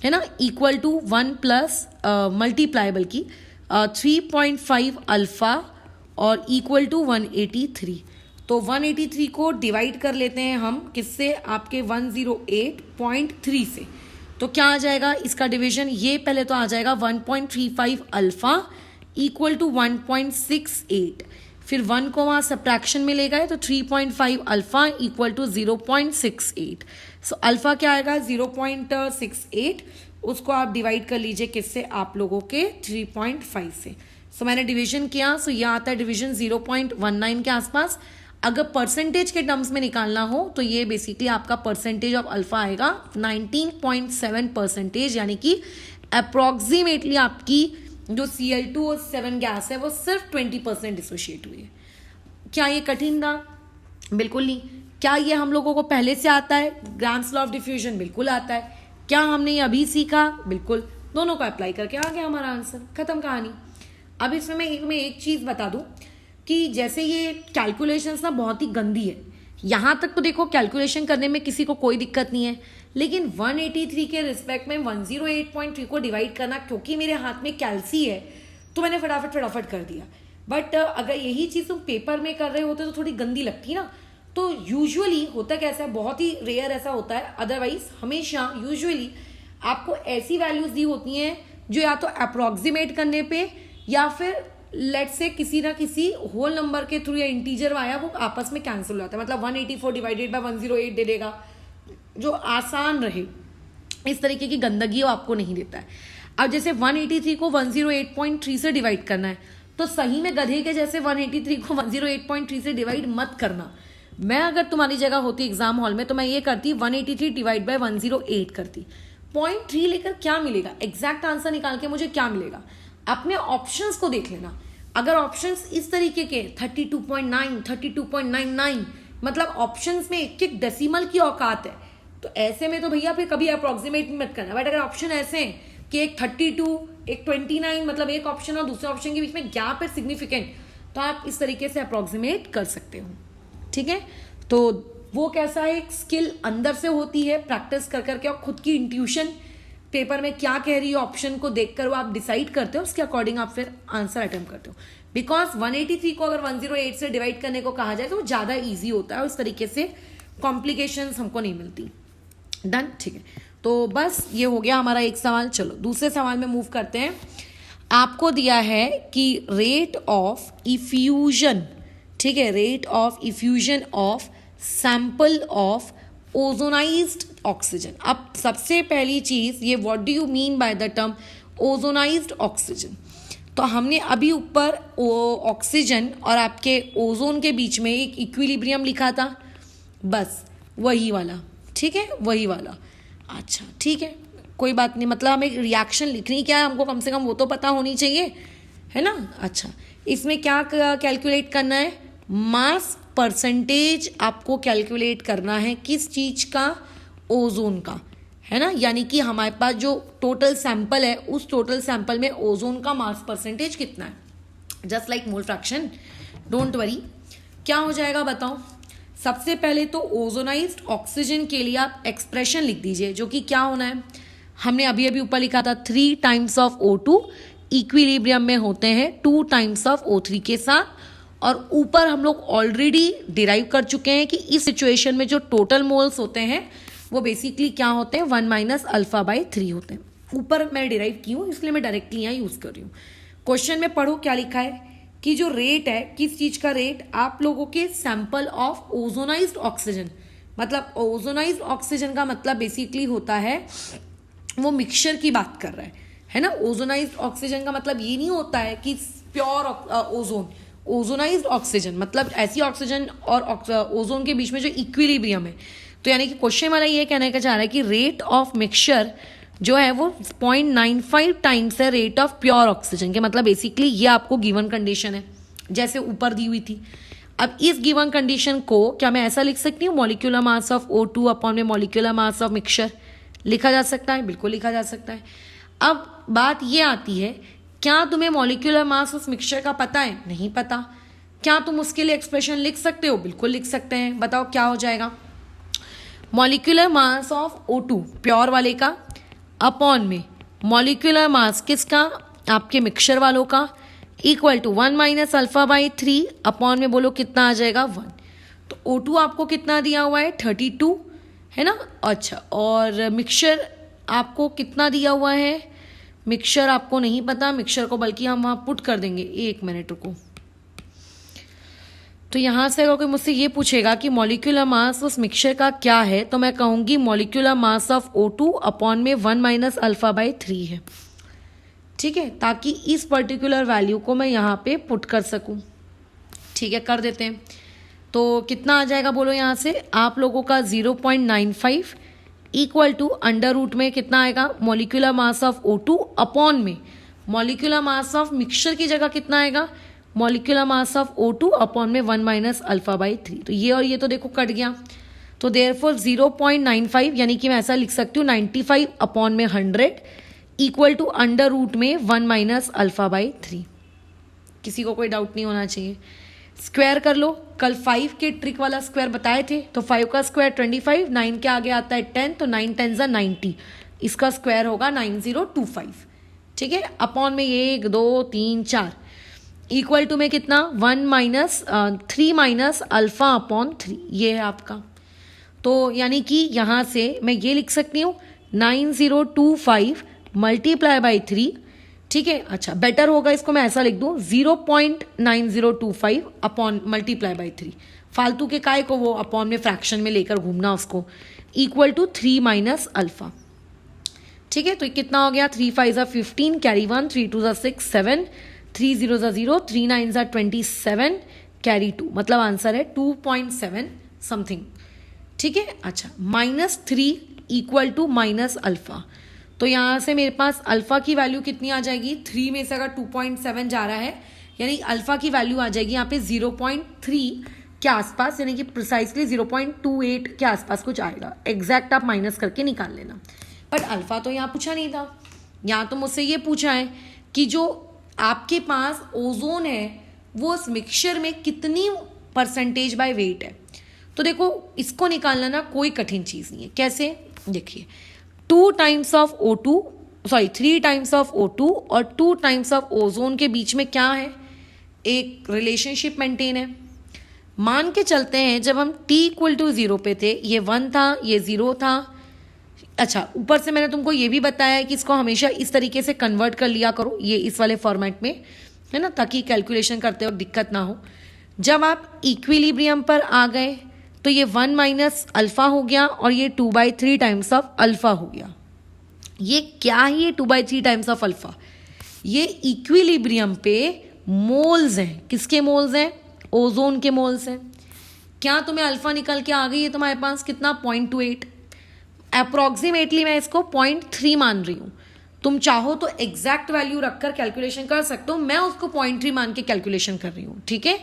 है ना, इक्वल टू 1 प्लस मल्टीप्लाई बल्कि 3.5 अल्फा और इक्वल टू 183, तो 183 को डिवाइड कर लेते हैं हम किससे, आपके 108.3 से, तो क्या आ जाएगा इसका डिवीजन, ये पहले तो आ जाएगा 1.35 अल्फा इक्वल टू 1.68, फिर 1 को वहाँ सब्ट्रैक्शन में ले गए तो 3.5 alpha equal to 0.68, so alpha क्या आएगा 0.68, उसको आप डिवाइड कर लीजिए किससे, आप लोगों के 3.5 से, सो मैंने डिवीजन किया, सो यह आता है डिवीजन 0.19 के आसपास। अगर परसेंटेज के टर्म्स में निकालना हो तो ये बेसिकली आपका परसेंटेज ऑफ अल्फा आएगा 19.7%, यानी कि अप्रॉक्सीमेटली आपकी जो Cl2O7 गैस है वो सिर्फ 20% डिसोशिएट हुई है। क्या ये कठिन था, बिल्कुल नहीं। क्या ये हम लोगों को पहले से आता है, ग्राम्स लॉ ऑफ डिफ्यूजन बिल्कुल आता है। क्या हमने ये अभी सीखा, बिल्कुल, दोनों को अप्लाई करके आ गया हमारा आंसर, खत्म कहानी। अब इसमें मैं एक चीज बता दूं कि जैसे ये कैलकुलेशंस ना बहुत ही गंदी है, यहाँ तक तो देखो कैलकुलेशन करने में किसी को कोई दिक्कत नहीं है, लेकिन 183 के रिस्पेक्ट में 108.3 को डिवाइड करना, क्योंकि मेरे हाथ में कैल्सी है तो मैंने फटाफट कर दिया। बट अगर यही चीज़ तुम पेपर में कर रहे होते तो थोड़ी गंदी लगती ना। तो यूजुअली होता कैसा है, बहुत ही रेयर ऐसा होता है, अदरवाइज हमेशा यूजुअली आपको ऐसी वैल्यूज दी होती हैं जो या तो अप्रॉक्सीमेट करने पे या फिर लेट से किसी ना किसी होल नंबर के थ्रू या इंटीजर आया वो आपस में कैंसिल हो जाता है, मतलब 184 डिवाइडेड बाय 108 दे देगा, जो आसान रहे, इस तरीके की गंदगी वो आपको नहीं देता है। अब जैसे 183 को 108.3 से डिवाइड करना है तो सही में गधे के जैसे 183 को 108.3 से डिवाइड मत करना। मैं अगर तुम्हारी जगह होती एग्जाम हॉल में तो मैं ये करती 183 डिवाइड बाय 108 करती। 0.3 लेकर क्या मिलेगा, एग्जैक्ट आंसर निकाल के मुझे क्या मिलेगा, अपने ऑप्शंस को देख लेना। अगर ऑप्शंस इस तरीके के 32.9, 32.99, मतलब ऑप्शंस में एक डेसिमल की औकात है, तो ऐसे में तो भैया फिर कभी अप्रोक्सीमेट मत करना। बट अगर ऑप्शन ऐसे हैं कि एक 32, एक 29, मतलब एक ऑप्शन और दूसरे ऑप्शन के बीच में गैप है सिग्निफिकेंट, तो आप इस तरीके से अप्रोक्सीमेट कर सकते हो, ठीक है। तो वो कैसा है, एक स्किल अंदर से होती है, प्रैक्टिस कर करके, और खुद की इंट्यूशन पेपर में क्या कह रही है ऑप्शन को देखकर वो आप डिसाइड करते हो, उसके अकॉर्डिंग आप फिर आंसर अटेम्प्ट करते हो। बिकॉज 183 को अगर 108 से डिवाइड करने को कहा जाए तो वो ज़्यादा ईजी होता है और इस तरीके से कॉम्प्लिकेशंस हमको नहीं मिलती। डन, ठीक है। तो बस ये हो गया हमारा एक सवाल। चलो दूसरे सवाल में मूव करते हैं। आपको दिया है कि रेट ऑफ इफ्यूजन, ठीक है, rate of effusion of sample of ozonised oxygen. अब सबसे पहली चीज ये, what do you mean by the term ozonised oxygen. तो हमने अभी ऊपर ऑक्सीजन और आपके ओजोन के बीच में एक इक्विलिब्रियम लिखा था, बस वही वाला, ठीक है, वही वाला। अच्छा ठीक है, कोई बात नहीं, मतलब हमें रिएक्शन लिखनी क्या है, हमको कम से कम वो तो पता होनी चाहिए, है ना। अच्छा, इसमें क्या कैलकुलेट करना है, मास परसेंटेज आपको कैलकुलेट करना है, किस चीज का, ओजोन का, है ना, यानी कि हमारे पास जो टोटल सैंपल है उस टोटल सैंपल में ओजोन का मास परसेंटेज कितना है, just like mole fraction, don't worry. क्या हो जाएगा बताओ। सबसे पहले तो ओजोनाइज्ड ऑक्सीजन के लिए आप एक्सप्रेशन लिख दीजिए, जो कि क्या होना है, हमने अभी अभी ऊपर लिखा था 3 टाइम्स ऑफ O2 इक्विलिब्रियम में होते हैं 2 टाइम्स ऑफ O3 के साथ, और ऊपर हम लोग ऑलरेडी डिराइव कर चुके हैं कि इस सिचुएशन में जो टोटल मोल्स होते हैं वो बेसिकली क्या होते हैं 1 माइनस अल्फा बाई 3 होते हैं। ऊपर मैं डिराइव की हूँ इसलिए मैं डायरेक्टली यहाँ यूज कर रही हूँ। क्वेश्चन में पढ़ो क्या लिखा है कि जो रेट है, किस चीज का रेट, आप लोगों के सैंपल ऑफ ओजोनाइज्ड ऑक्सीजन, मतलब ओजोनाइज्ड ऑक्सीजन का मतलब बेसिकली होता है वो मिक्सचर की बात कर रहा है ना। ओजोनाइज्ड ऑक्सीजन का मतलब ये नहीं होता है कि प्योर ओजोन, ओजोनाइज्ड ऑक्सीजन मतलब ऐसी ऑक्सीजन और ओजोन के बीच में जो इक्विलिब्रियम है। तो यानी कि क्वेश्चन वाला ये कहने का चाह रहा है कि रेट ऑफ मिक्सचर जो है वो 0.95 टाइम्स है रेट ऑफ प्योर ऑक्सीजन के, मतलब बेसिकली ये आपको गिवन कंडीशन है जैसे ऊपर दी हुई थी। अब इस गिवन कंडीशन को क्या मैं ऐसा लिख सकती हूँ, molecular mass of O2 upon में मॉलिक्यूलर मास ऑफ मिक्सचर लिखा जा सकता है, बिल्कुल लिखा जा सकता है। अब बात ये आती है, क्या तुम्हें मॉलिक्यूलर मास उस मिक्सचर का पता है? नहीं पता। क्या तुम उसके लिए एक्सप्रेशन लिख सकते हो? बिल्कुल लिख सकते हैं। बताओ क्या हो जाएगा, molecular mass of O2 pure वाले का अपॉन में मॉलिक्यूलर मास किसका, आपके मिक्सचर वालों का, equal to 1 minus alpha by 3 upon में बोलो कितना आ जाएगा 1। तो O2 आपको कितना दिया हुआ है 32 है ना। अच्छा, और मिक्सचर आपको कितना दिया हुआ है, मिक्सचर आपको नहीं पता, मिक्सचर को बल्कि हम वहाँ पुट कर देंगे। 1 मिनट रुको। तो यहाँ से अगर कोई मुझसे ये पूछेगा कि मॉलिक्यूलर मास उस मिक्सचर का क्या है, तो मैं कहूँगी molecular mass of O2 upon में 1 माइनस अल्फा बाई 3 है। ठीक है, ताकि इस पर्टिकुलर वैल्यू को मैं यहाँ पे पुट कर सकूँ। ठीक है, कर देते हैं। तो कितना आ जाएगा बोलो यहाँ से, आप लोगों का 0.95 इक्वल टू अंडर रूट में कितना आएगा, molecular mass of O2 upon में मॉलिक्यूलर मास ऑफ मिक्सचर की जगह कितना आएगा, molecular mass of O2 upon में 1 माइनस अल्फा बाई 3। तो ये और ये तो देखो कट गया, तो देयरफॉर 0.95 यानी कि मैं ऐसा लिख सकती हूँ 95 अपॉन में 100 इक्वल टू अंडर रूट में 1 माइनस अल्फा बाई 3। किसी को कोई डाउट नहीं होना चाहिए। स्क्वायर कर लो, कल 5 के ट्रिक वाला स्क्वायर बताए थे, तो 5 का स्क्वायर 25, 9 के आगे आता है 10, तो 9 10 90, इसका स्क्वायर होगा 9025। ठीक है, अपॉन में 1 2 3 4 इक्वल टू में कितना 1 माइनस 3 माइनस अल्फा अपॉन 3, ये है आपका। तो यानी कि यहाँ से मैं ये लिख सकती हूँ 9025 मल्टीप्लाई बाई 3। ठीक है, अच्छा बेटर होगा इसको मैं ऐसा लिख दूँ 0.9025 अपॉन मल्टीप्लाई बाई 3, फालतू के काय को वो अपॉन में फ्रैक्शन में लेकर घूमना उसको, इक्वल टू 3 माइनस अल्फा। ठीक है, तो ये कितना हो गया, 3 5 15 कैरी 1, 3 2 6 7, 3 0 0, 3 9 27 कैरी 2, मतलब आंसर है 2.7 समथिंग। ठीक है, अच्छा -3 इक्वल टू माइनस अल्फा, तो यहाँ से मेरे पास अल्फा की वैल्यू कितनी आ जाएगी, 3 में से अगर 2.7 जा रहा है यानी अल्फा की वैल्यू आ जाएगी यहाँ पे 0.3 के आसपास, यानी कि प्रिसाइसली 0.28 के आसपास कुछ आएगा। एग्जैक्ट आप माइनस करके निकाल लेना। बट अल्फा तो यहाँ पूछा नहीं था, यहाँ तो मुझसे ये पूछा है कि जो आपके पास ओजोन है वो उस मिक्सचर में कितनी परसेंटेज बाय वेट है। तो देखो इसको निकालना ना कोई कठिन चीज़ नहीं है। कैसे, देखिए 2 times of O2 sorry 3 times of O2 और 2 टाइम्स ऑफ ओजोन के बीच में क्या है, एक रिलेशनशिप मेंटेन है। मान के चलते हैं जब हम t इक्वल टू 0 पे थे, ये 1 था, ये 0 था। अच्छा, ऊपर से मैंने तुमको ये भी बताया है कि इसको हमेशा इस तरीके से कन्वर्ट कर लिया करो, ये इस वाले फॉर्मेट में है ना, ताकि कैलकुलेशन करते वक्त दिक्कत ना हो। जब आप इक्विलिब्रियम पर आ गए तो ये 1 माइनस अल्फा हो गया और ये 2/3 टाइम्स ऑफ अल्फा हो गया। ये क्या है, ये 2/3 टाइम्स ऑफ अल्फा, ये इक्विलिब्रियम पे मोल्स हैं। किसके मोल्स हैं, ओजोन के मोल्स हैं। क्या तुम्हें अल्फा निकल के आ गई है तुम्हारे पास, कितना 0.28, अप्रोक्सीमेटली मैं इसको 0.3 मान रही हूँ। तुम चाहो तो एग्जैक्ट वैल्यू रखकर कैलकुलेशन कर सकते हो, मैं उसको 0.3 मान के कैलकुलेशन कर रही हूँ। ठीक है,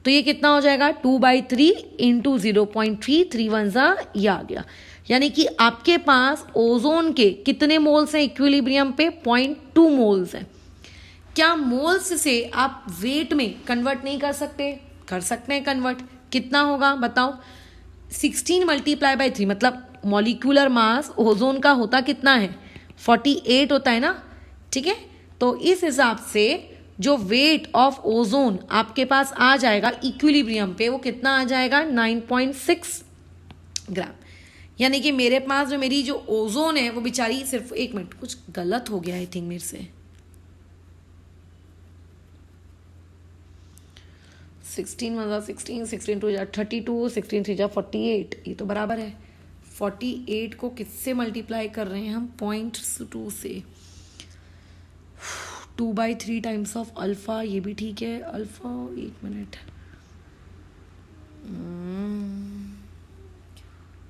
तो ये कितना हो जाएगा 2/3 इंटू 0.3, 3 1 ये आ गया। यानी कि आपके पास ओजोन के कितने मोल्स हैं इक्विलिब्रियम पे? 0.2 मोल्स हैं। क्या मोल्स से आप वेट में कन्वर्ट नहीं कर सकते? कर सकते हैं कन्वर्ट। कितना होगा बताओ? 16 मल्टीप्लाई बाय 3, मतलब मॉलिक्यूलर मास ओजोन का होता कितना है? 48 होता है ना, ठीक है। तो इस हिसाब से जो वेट ऑफ ओजोन आपके पास आ जाएगा इक्विलिब्रियम पे, वो कितना आ जाएगा? 9.6 ग्राम। यानी कि मेरे पास जो मेरी जो ओजोन है वो बेचारी सिर्फ, एक मिनट कुछ गलत हो गया आई थिंक मेरे से, 16 1 16, 16 2 32, 16 3 48, ये तो बराबर है। 48 को किससे मल्टीप्लाई कर रहे हैं हम? 0.2 से। 2/3 टाइम्स ऑफ अल्फा, ये भी ठीक है। अल्फा, एक मिनट,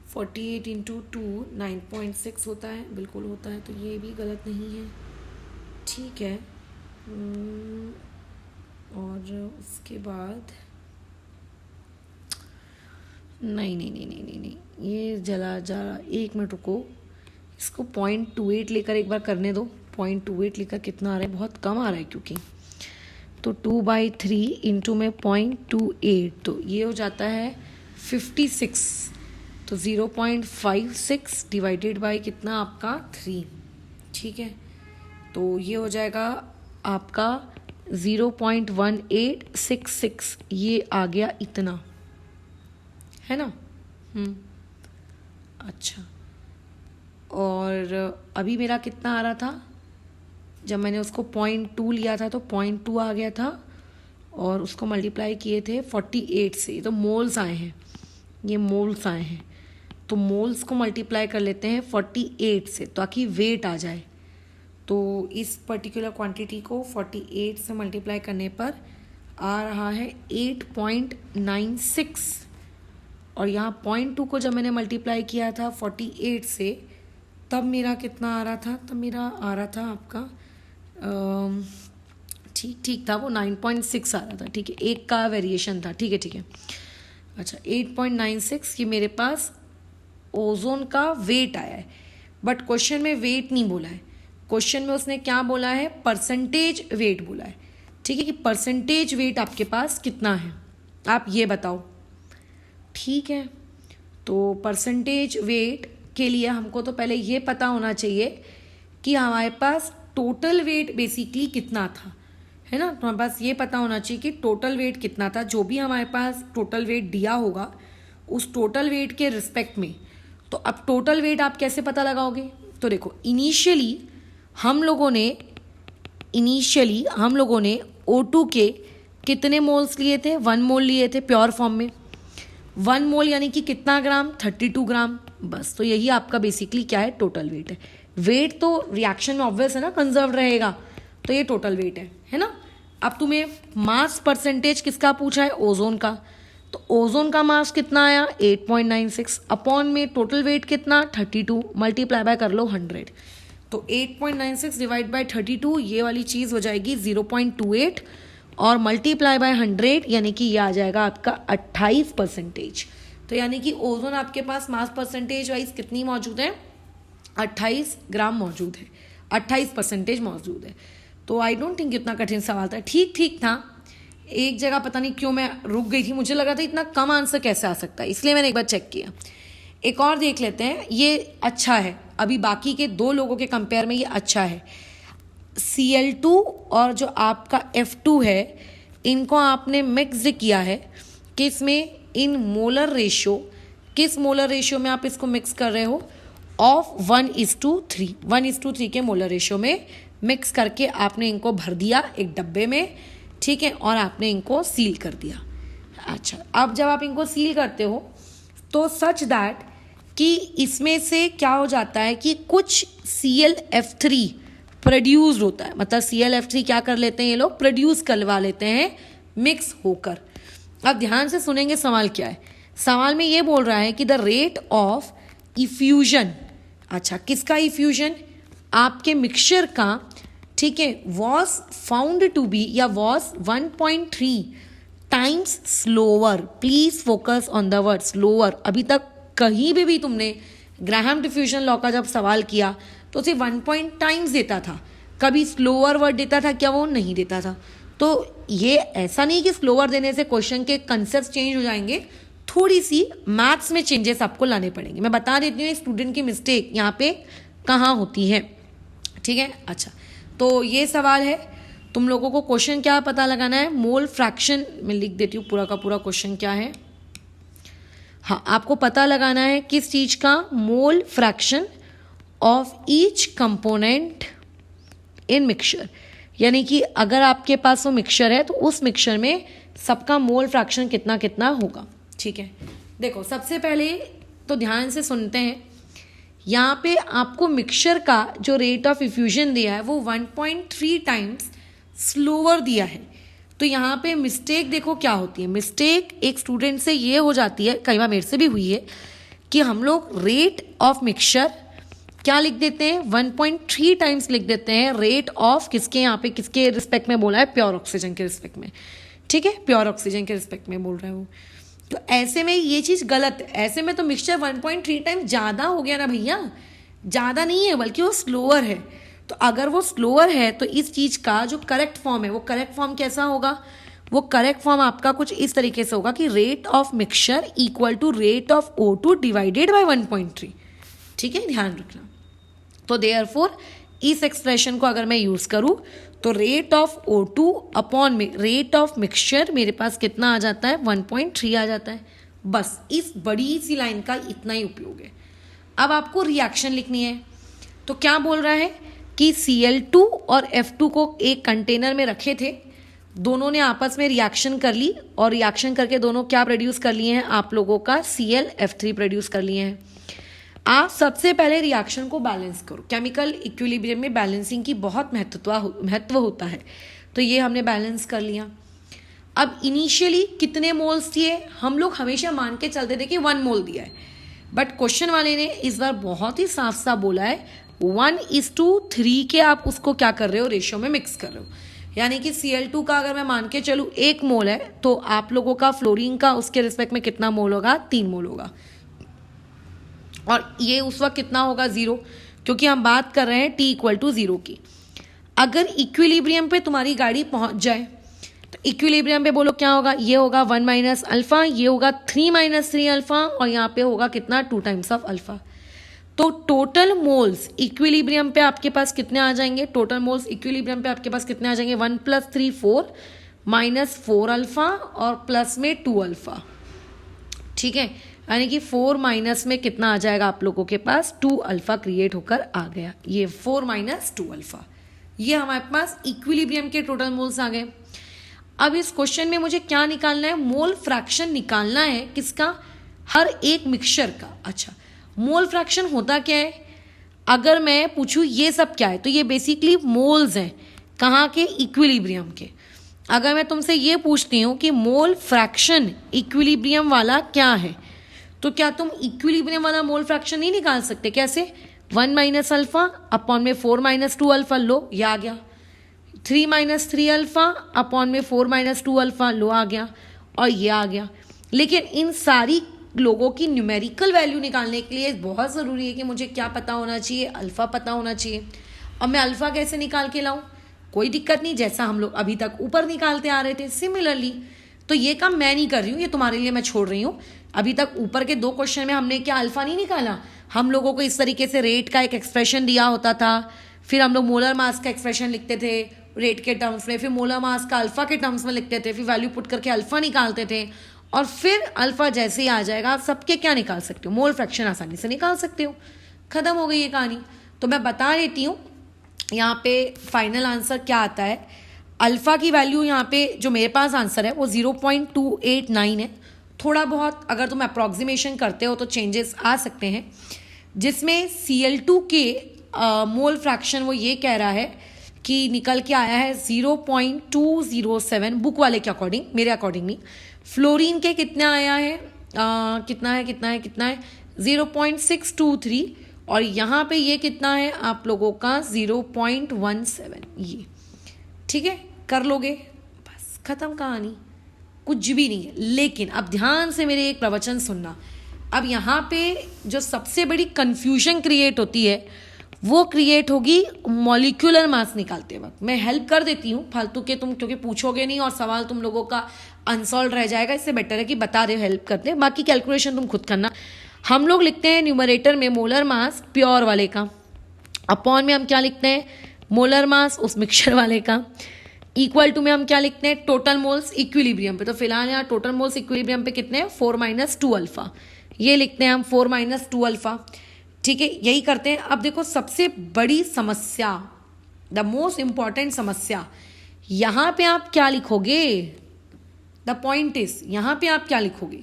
48 इंटू 2 9.6 होता है, बिल्कुल होता है, तो ये भी गलत नहीं है, ठीक है। और उसके बाद नहीं नहीं नहीं नहीं नहीं नहीं ये जला जा रहा, एक मिनट रुको, इसको 0.28 लेकर एक बार करने दो। 0.28 लेकर कितना आ रहा है? बहुत कम आ रहा है क्योंकि, तो 2/3 इंटू में 0.28, तो ये हो जाता है 56। तो 0.56 डिवाइडेड बाय कितना आपका? 3, ठीक है। तो ये हो जाएगा आपका 0.1866, ये आ गया इतना, है ना। अच्छा, और अभी मेरा कितना आ रहा था? जब मैंने उसको 0.2 लिया था तो 0.2 आ गया था, और उसको मल्टीप्लाई किए थे 48 से। तो मोल्स आए हैं, ये मोल्स आए हैं, तो मोल्स को मल्टीप्लाई कर लेते हैं 48 से ताकि वेट आ जाए। तो इस पर्टिकुलर क्वांटिटी को 48 से मल्टीप्लाई करने पर आ रहा है 8.96, और यहाँ 0.2 को जब मैंने मल्टीप्लाई किया था 48 से, तब मेरा कितना आ रहा था? तब मेरा आ रहा था आपका ठीक था, वो 9.6 आ रहा था, ठीक है, एक का वेरिएशन था, ठीक है ठीक है। अच्छा, 8.96 ये मेरे पास ओजोन का वेट आया है, बट क्वेश्चन में वेट नहीं बोला है, क्वेश्चन में उसने क्या बोला है? परसेंटेज वेट बोला है, ठीक है, कि परसेंटेज वेट आपके पास कितना है, आप ये बताओ, ठीक है। तो परसेंटेज वेट के लिए हमको तो पहले ये पता होना चाहिए कि हमारे पास टोटल वेट बेसिकली कितना था, है ना। तो हमारे पास ये पता होना चाहिए कि टोटल वेट कितना था। जो भी हमारे पास टोटल वेट दिया होगा उस टोटल वेट के रिस्पेक्ट में, तो अब टोटल वेट आप कैसे पता लगाओगे? तो देखो, इनिशियली हम लोगों ने O2 के कितने मोल्स लिए थे? 1 मोल लिए थे प्योर फॉर्म में। 1 मोल यानी कि कितना ग्राम? 32 ग्राम, बस। तो यही आपका बेसिकली क्या है? टोटल वेट है। वेट तो रिएक्शन में ऑब्वियस है ना, कंजर्व रहेगा, तो ये टोटल वेट है ना। अब तुम्हें मास परसेंटेज किसका पूछा है? ओजोन का। तो ओजोन का मास कितना आया? 8.96, अपॉन में टोटल वेट कितना? 32, मल्टीप्लाई बाय कर लो 100। तो 8.96 डिवाइड बाय 32, ये वाली चीज़ हो जाएगी 0.28, और मल्टीप्लाई बाय 100 यानी कि ये आ जाएगा आपका 28%। तो यानी कि ओजोन आपके पास मास परसेंटेज वाइज कितनी मौजूद है? 28 ग्राम मौजूद है, 28% मौजूद है। तो आई डोंट थिंक इतना कठिन सवाल था, ठीक था। एक जगह पता नहीं क्यों मैं रुक गई थी, मुझे लगा था इतना कम आंसर कैसे आ सकता है, इसलिए मैंने एक बार चेक किया। एक और देख लेते हैं, ये अच्छा है, अभी बाकी के 2 लोगों के कंपेयर में ये अच्छा है। Cl2 और जो आपका F2 है, इनको आपने मिक्स किया है किसमें? इन मोलर रेशियो। किस मोलर रेशियो में आप इसको मिक्स कर रहे हो? ऑफ 1:3, 1:3 के मोलर रेशियो में मिक्स करके आपने इनको भर दिया एक डब्बे में, ठीक है, और आपने इनको सील कर दिया। अच्छा, अब जब आप इनको सील करते हो तो सच दैट कि इसमें से क्या हो जाता है कि कुछ ClF3 प्रोड्यूस होता है, मतलब ClF3 क्या कर लेते हैं ये लोग? प्रोड्यूस करवा लेते हैं मिक्स होकर। अब ध्यान से सुनेंगे सवाल क्या है। सवाल में ये बोल रहा है कि द रेट ऑफ इफ्यूजन, अच्छा किसका इफ्यूजन? आपके मिक्सचर का, ठीक है, वॉज फाउंड टू बी या was 1.3 times slower. Please focus on the word slower. अभी तक कहीं भी तुमने ग्राहम डिफ्यूजन लॉ का जब सवाल किया तो सिर्फ 1 पॉइंट टाइम्स देता था, कभी स्लोअर वर्ड देता था क्या? वो नहीं देता था। तो ये ऐसा नहीं कि स्लोअर देने से क्वेश्चन के कंसेप्ट चेंज हो जाएंगे, थोड़ी सी मैथ्स में चेंजेस आपको लाने पड़ेंगे। मैं बता देती हूँ स्टूडेंट की मिस्टेक यहाँ पे कहाँ होती है, ठीक है। अच्छा, तो ये सवाल है, तुम लोगों को क्वेश्चन क्या पता लगाना है, मोल फ्रैक्शन। मैं लिख देती हूँ पूरा का पूरा क्वेश्चन क्या है। हाँ, आपको पता लगाना है किस चीज का, mole fraction of each component in mixture. यानी कि अगर आपके पास वो मिक्सचर है तो उस मिक्सचर में सबका मोल फ्रैक्शन कितना कितना होगा, ठीक है। देखो, सबसे पहले तो ध्यान से सुनते हैं। यहाँ पे आपको मिक्सचर का जो रेट ऑफ इफ्यूजन दिया है वो 1.3 टाइम्स स्लोअर दिया है। तो यहाँ पे मिस्टेक देखो क्या होती है। मिस्टेक एक स्टूडेंट से ये हो जाती है, कई बार मेरे से भी हुई है, कि हम लोग रेट ऑफ मिक्सचर क्या लिख देते हैं, 1.3 टाइम्स लिख देते हैं रेट ऑफ किसके, यहाँ पे किसके रिस्पेक्ट में बोला है, प्योर ऑक्सीजन के रिस्पेक्ट में, ठीक है, प्योर ऑक्सीजन के रिस्पेक्ट में बोल रहा है वो। तो ऐसे में ये चीज़ गलत है। ऐसे में तो मिक्सचर 1.3 टाइम्स ज़्यादा हो गया ना भैया, ज़्यादा नहीं है बल्कि वो स्लोअर है। तो अगर वो स्लोअर है तो इस चीज़ का जो करेक्ट फॉर्म है, वो करेक्ट फॉर्म कैसा होगा, वो करेक्ट फॉर्म आपका कुछ इस तरीके से होगा कि rate of mixture equal to rate of O2 divided by 1.3, ठीक है, ध्यान रखना। तो देयरफॉर इस एक्सप्रेशन को अगर मैं यूज़ करूँ तो रेट ऑफ O2 अपॉन में रेट ऑफ मिक्सचर मेरे पास कितना आ जाता है, 1.3 आ जाता है। बस इस बड़ी सी लाइन का इतना ही उपयोग है। अब आपको रिएक्शन लिखनी है। तो क्या बोल रहा है कि Cl2 और F2 को एक कंटेनर में रखे थे, दोनों ने आपस में रिएक्शन कर ली और रिएक्शन करके दोनों क्या प्रोड्यूस कर लिए हैं, आप लोगों का ClF3 प्रोड्यूस कर लिए हैं। आप सबसे पहले रिएक्शन को बैलेंस करो। केमिकल इक्विलिब्रियम में बैलेंसिंग की बहुत महत्व होता है। तो ये हमने बैलेंस कर लिया। अब इनिशियली कितने मोल्स दिए, हम लोग हमेशा मान के चलते थे कि 1 मोल दिया है, बट क्वेश्चन वाले ने इस बार बहुत ही साफ साफ बोला है 1:3 के आप उसको क्या कर रहे हो, रेशियो में मिक्स कर रहे हो। यानी कि Cl2 का अगर मैं मान के चलूँ 1 मोल है तो आप लोगों का फ्लोरीन का उसके रिस्पेक्ट में कितना मोल होगा, 3 मोल होगा। और ये उस वक्त कितना होगा, 0, क्योंकि हम बात कर रहे हैं T = 0 की। अगर इक्विलिब्रियम पे तुम्हारी गाड़ी पहुंच जाए तो इक्विलिब्रियम पे बोलो क्या होगा, ये होगा 1 माइनस अल्फा, ये होगा 3 माइनस 3 अल्फा, और यहाँ पे होगा कितना, 2 टाइम्स ऑफ अल्फा। तो टोटल मोल्स इक्विलिब्रियम पे आपके पास कितने आ जाएंगे, टोटल मोल्स इक्विलिब्रियम पे आपके पास कितने आ जाएंगे, 1 + 3 4 माइनस 4 अल्फा और प्लस में 2 अल्फा, ठीक है। यानी कि 4 माइनस में कितना आ जाएगा आप लोगों के पास, 2 अल्फा क्रिएट होकर आ गया। ये 4 माइनस 2 अल्फा, ये हमारे पास इक्विलिब्रियम के टोटल मोल्स आ गए। अब इस क्वेश्चन में मुझे क्या निकालना है, मोल फ्रैक्शन निकालना है किसका, हर एक मिक्सचर का। अच्छा, मोल फ्रैक्शन होता क्या है, अगर मैं पूछूं ये सब क्या है, तो ये बेसिकली मोल्स हैं, कहाँ के, इक्विलिब्रियम के। अगर मैं तुमसे ये पूछती हूँ कि मोल फ्रैक्शन इक्विलिब्रियम वाला क्या है, तो क्या तुम इक्विलिब्रियम वाला मोल फ्रैक्शन नहीं निकाल सकते, कैसे, 1 माइनस अल्फा अपॉन में 4 माइनस 2 अल्फा, लो ये आ गया। 3 माइनस 3 अल्फा अपॉन में 4 माइनस 2 अल्फा, लो आ गया, और ये आ गया। लेकिन इन सारी लोगों की न्यूमेरिकल वैल्यू निकालने के लिए बहुत ज़रूरी है कि मुझे क्या पता होना चाहिए, अल्फा पता होना चाहिए। अब मैं अल्फा कैसे निकाल के लाऊं, कोई दिक्कत नहीं, जैसा हम लोग अभी तक ऊपर निकालते आ रहे थे सिमिलरली। तो ये काम मैं नहीं कर रही हूँ, ये तुम्हारे लिए मैं छोड़ रही हूँ। अभी तक ऊपर के 2 क्वेश्चन में हमने क्या अल्फा नहीं निकाला, हम लोगों को इस तरीके से रेट का एक एक्सप्रेशन दिया होता था, फिर हम लोग मोलर मास का एक्सप्रेशन लिखते थे रेट के टर्म्स में, फिर मोलर मास का अल्फा के टर्म्स में लिखते थे, फिर वैल्यू पुट करके अल्फा निकालते थे, और फिर अल्फा जैसे ही आ जाएगा आप सबके क्या निकाल सकते हो, मोल फ्रैक्शन आसानी से निकाल सकते हो। खत्म हो गई ये कहानी। तो मैं बता देती हूँ यहाँ पे फाइनल आंसर क्या आता है। अल्फा की वैल्यू यहाँ पे जो मेरे पास आंसर है वो 0.289 है। थोड़ा बहुत अगर तुम अप्रॉक्सीमेशन करते हो तो चेंजेस आ सकते हैं, जिसमें Cl2 के मोल फ्रैक्शन वो ये कह रहा है कि निकल के आया है 0.207 बुक वाले के अकॉर्डिंग, मेरे अकॉर्डिंग नहीं। फ्लोरीन के कितना आया है, कितना है 0.623, और यहाँ पे ये कितना है आप लोगों का 0.17, ये ठीक है, कर लोगे, बस खत्म कहानी। कुछ भी नहीं है। लेकिन अब ध्यान से मेरे एक प्रवचन सुनना। अब यहाँ पे जो सबसे बड़ी कंफ्यूजन क्रिएट होती है वो क्रिएट होगी मॉलिक्यूलर मास निकालते वक्त। मैं हेल्प कर देती हूँ फालतू के, तुम क्योंकि पूछोगे नहीं और सवाल तुम लोगों का अनसॉल्व रह जाएगा, इससे बेटर है कि बता रहे हो, हेल्प करते हैं। बाकी कैलकुलेशन तुम खुद करना। हम लोग लिखते हैं न्यूमरेटर में मोलर मास प्योर वाले का, अपॉन में हम क्या लिखते हैं, मोलर मास उस मिक्सचर वाले का, इक्वल टू में हम क्या लिखते हैं, टोटल मोल्स इक्विलिब्रियम पे। तो फिलहाल यहाँ टोटल मोल्स इक्विलिब्रियम पे कितने हैं, 4 - 2 अल्फा, ये लिखते हैं हम 4 - 2 अल्फा। ठीक है, यही करते हैं। अब देखो सबसे बड़ी समस्या, द मोस्ट इंपॉर्टेंट समस्या, यहाँ पे आप क्या लिखोगे, द पॉइंट इज यहाँ पे आप क्या लिखोगे।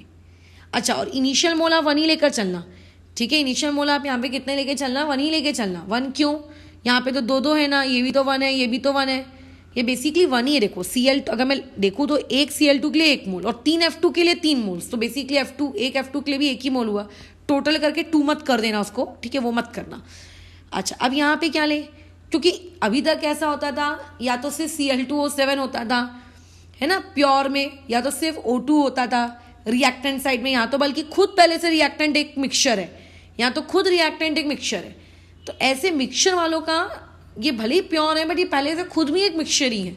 अच्छा, और इनिशियल मोल आप 1 ही लेकर चलना। ठीक है, इनिशियल मोल आप यहाँ पे कितने लेके चलना, 1 ही लेके चलना। 1 क्यों, यहाँ पे तो 2 है ना, ये भी तो 1 है, ये भी तो 1 है, ये बेसिकली 1 ही है। देखो Cl अगर मैं देखूँ तो एक Cl2 के लिए 1 मोल और 3 F2 के लिए 3 मोल्स, तो बेसिकली एक F2 के लिए भी 1 ही मोल हुआ। टोटल करके 2 मत कर देना उसको, ठीक है, वो मत करना। अच्छा, अब यहाँ पे क्या ले, क्योंकि अभी तक ऐसा होता था या तो सिर्फ Cl2O7 होता था, है ना, प्योर में, या तो सिर्फ O2 होता था रिएक्टेंट साइड में। यहाँ तो बल्कि खुद पहले से रिएक्टेंट एक मिक्सचर है, यहाँ तो खुद रिएक्टेंट एक मिक्सचर है। तो ऐसे मिक्सचर वालों का ये भले ही प्योर है बट ये पहले से खुद भी एक मिक्सचर ही है।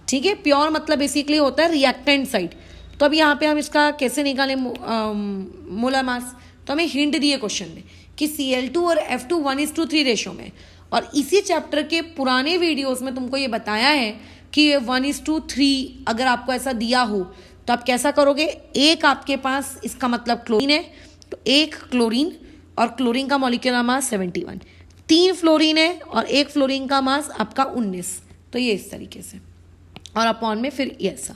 ठीक है, प्योर मतलब बेसिकली होता है रिएक्टेंट साइड। तो अब यहाँ पे हम इसका कैसे निकालें मोलर मास, तो हमें हिंट दिए क्वेश्चन में कि Cl2 और F2 1:3 रेशो में, और इसी चैप्टर के पुराने वीडियोस में तुमको ये बताया है कि 1:3 अगर आपको ऐसा दिया हो तो आप कैसा करोगे। एक आपके पास इसका मतलब क्लोरीन है, तो 1 क्लोरीन, और क्लोरीन का मॉलिक्यूलर मास 71, 3 फ्लोरीन है और 1 फ्लोरीन का मास आपका 19। तो ये इस तरीके से, और अपॉन में फिर ऐसा।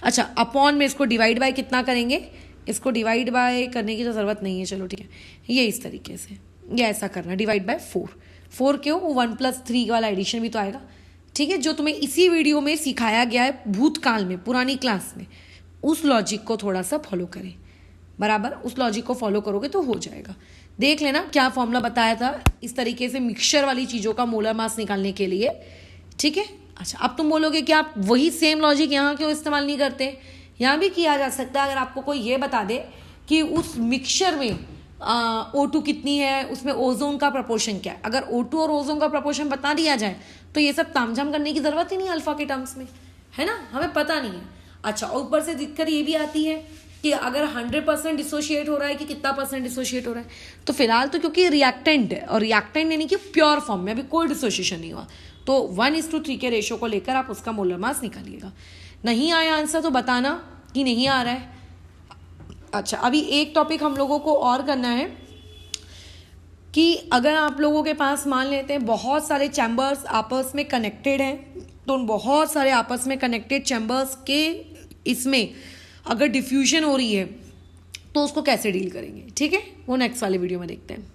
अच्छा, अपॉन में इसको डिवाइड बाय कितना करेंगे, इसको डिवाइड बाय करने की तो ज़रूरत नहीं है, चलो ठीक है, ये इस तरीके से, ये ऐसा करना, डिवाइड बाय 4 क्यों, 1 + 3 वाला एडिशन भी तो आएगा। ठीक है, जो तुम्हें इसी वीडियो में सिखाया गया है भूतकाल में, पुरानी क्लास में, उस लॉजिक को थोड़ा सा फॉलो करें, बराबर, उस लॉजिक को फॉलो करोगे तो हो जाएगा। देख लेना क्या फॉर्मूला बताया था इस तरीके से मिक्सचर वाली चीज़ों का मोलर मास निकालने के लिए। ठीक है, अच्छा, अब तुम बोलोगे कि आप वही सेम लॉजिक यहाँ क्यों इस्तेमाल नहीं करते। यहाँ भी किया जा सकता है, अगर आपको कोई ये बता दे कि उस मिक्सचर में O2 कितनी है, उसमें ओजोन का प्रपोर्शन क्या है। अगर O2 और ओजोन का प्रपोर्शन बता दिया जाए तो ये सब तामझाम करने की ज़रूरत ही नहीं अल्फा के टर्म्स में, है ना, हमें पता नहीं है। अच्छा, और ऊपर से दिक्कत ये भी आती है कि अगर 100% डिसोशिएट हो रहा है कि कितना % डिसोशिएट हो रहा है। तो फिलहाल तो क्योंकि रिएक्टेंट है, और रिएक्टेंट यानी कि प्योर फॉर्म में अभी कोई डिसोशिएशन नहीं हुआ, तो 1:3 के रेशो को लेकर आप उसका मोलर मास निकालिएगा। नहीं आया आंसर तो बताना कि नहीं आ रहा है। अच्छा, अभी एक टॉपिक हम लोगों को और करना है कि अगर आप लोगों के पास मान लेते हैं बहुत सारे चैम्बर्स आपस में कनेक्टेड हैं, तो उन बहुत सारे आपस में कनेक्टेड चैम्बर्स के इसमें अगर डिफ्यूजन हो रही है तो उसको कैसे डील करेंगे। ठीक है, वो नेक्स्ट वाले वीडियो में देखते हैं।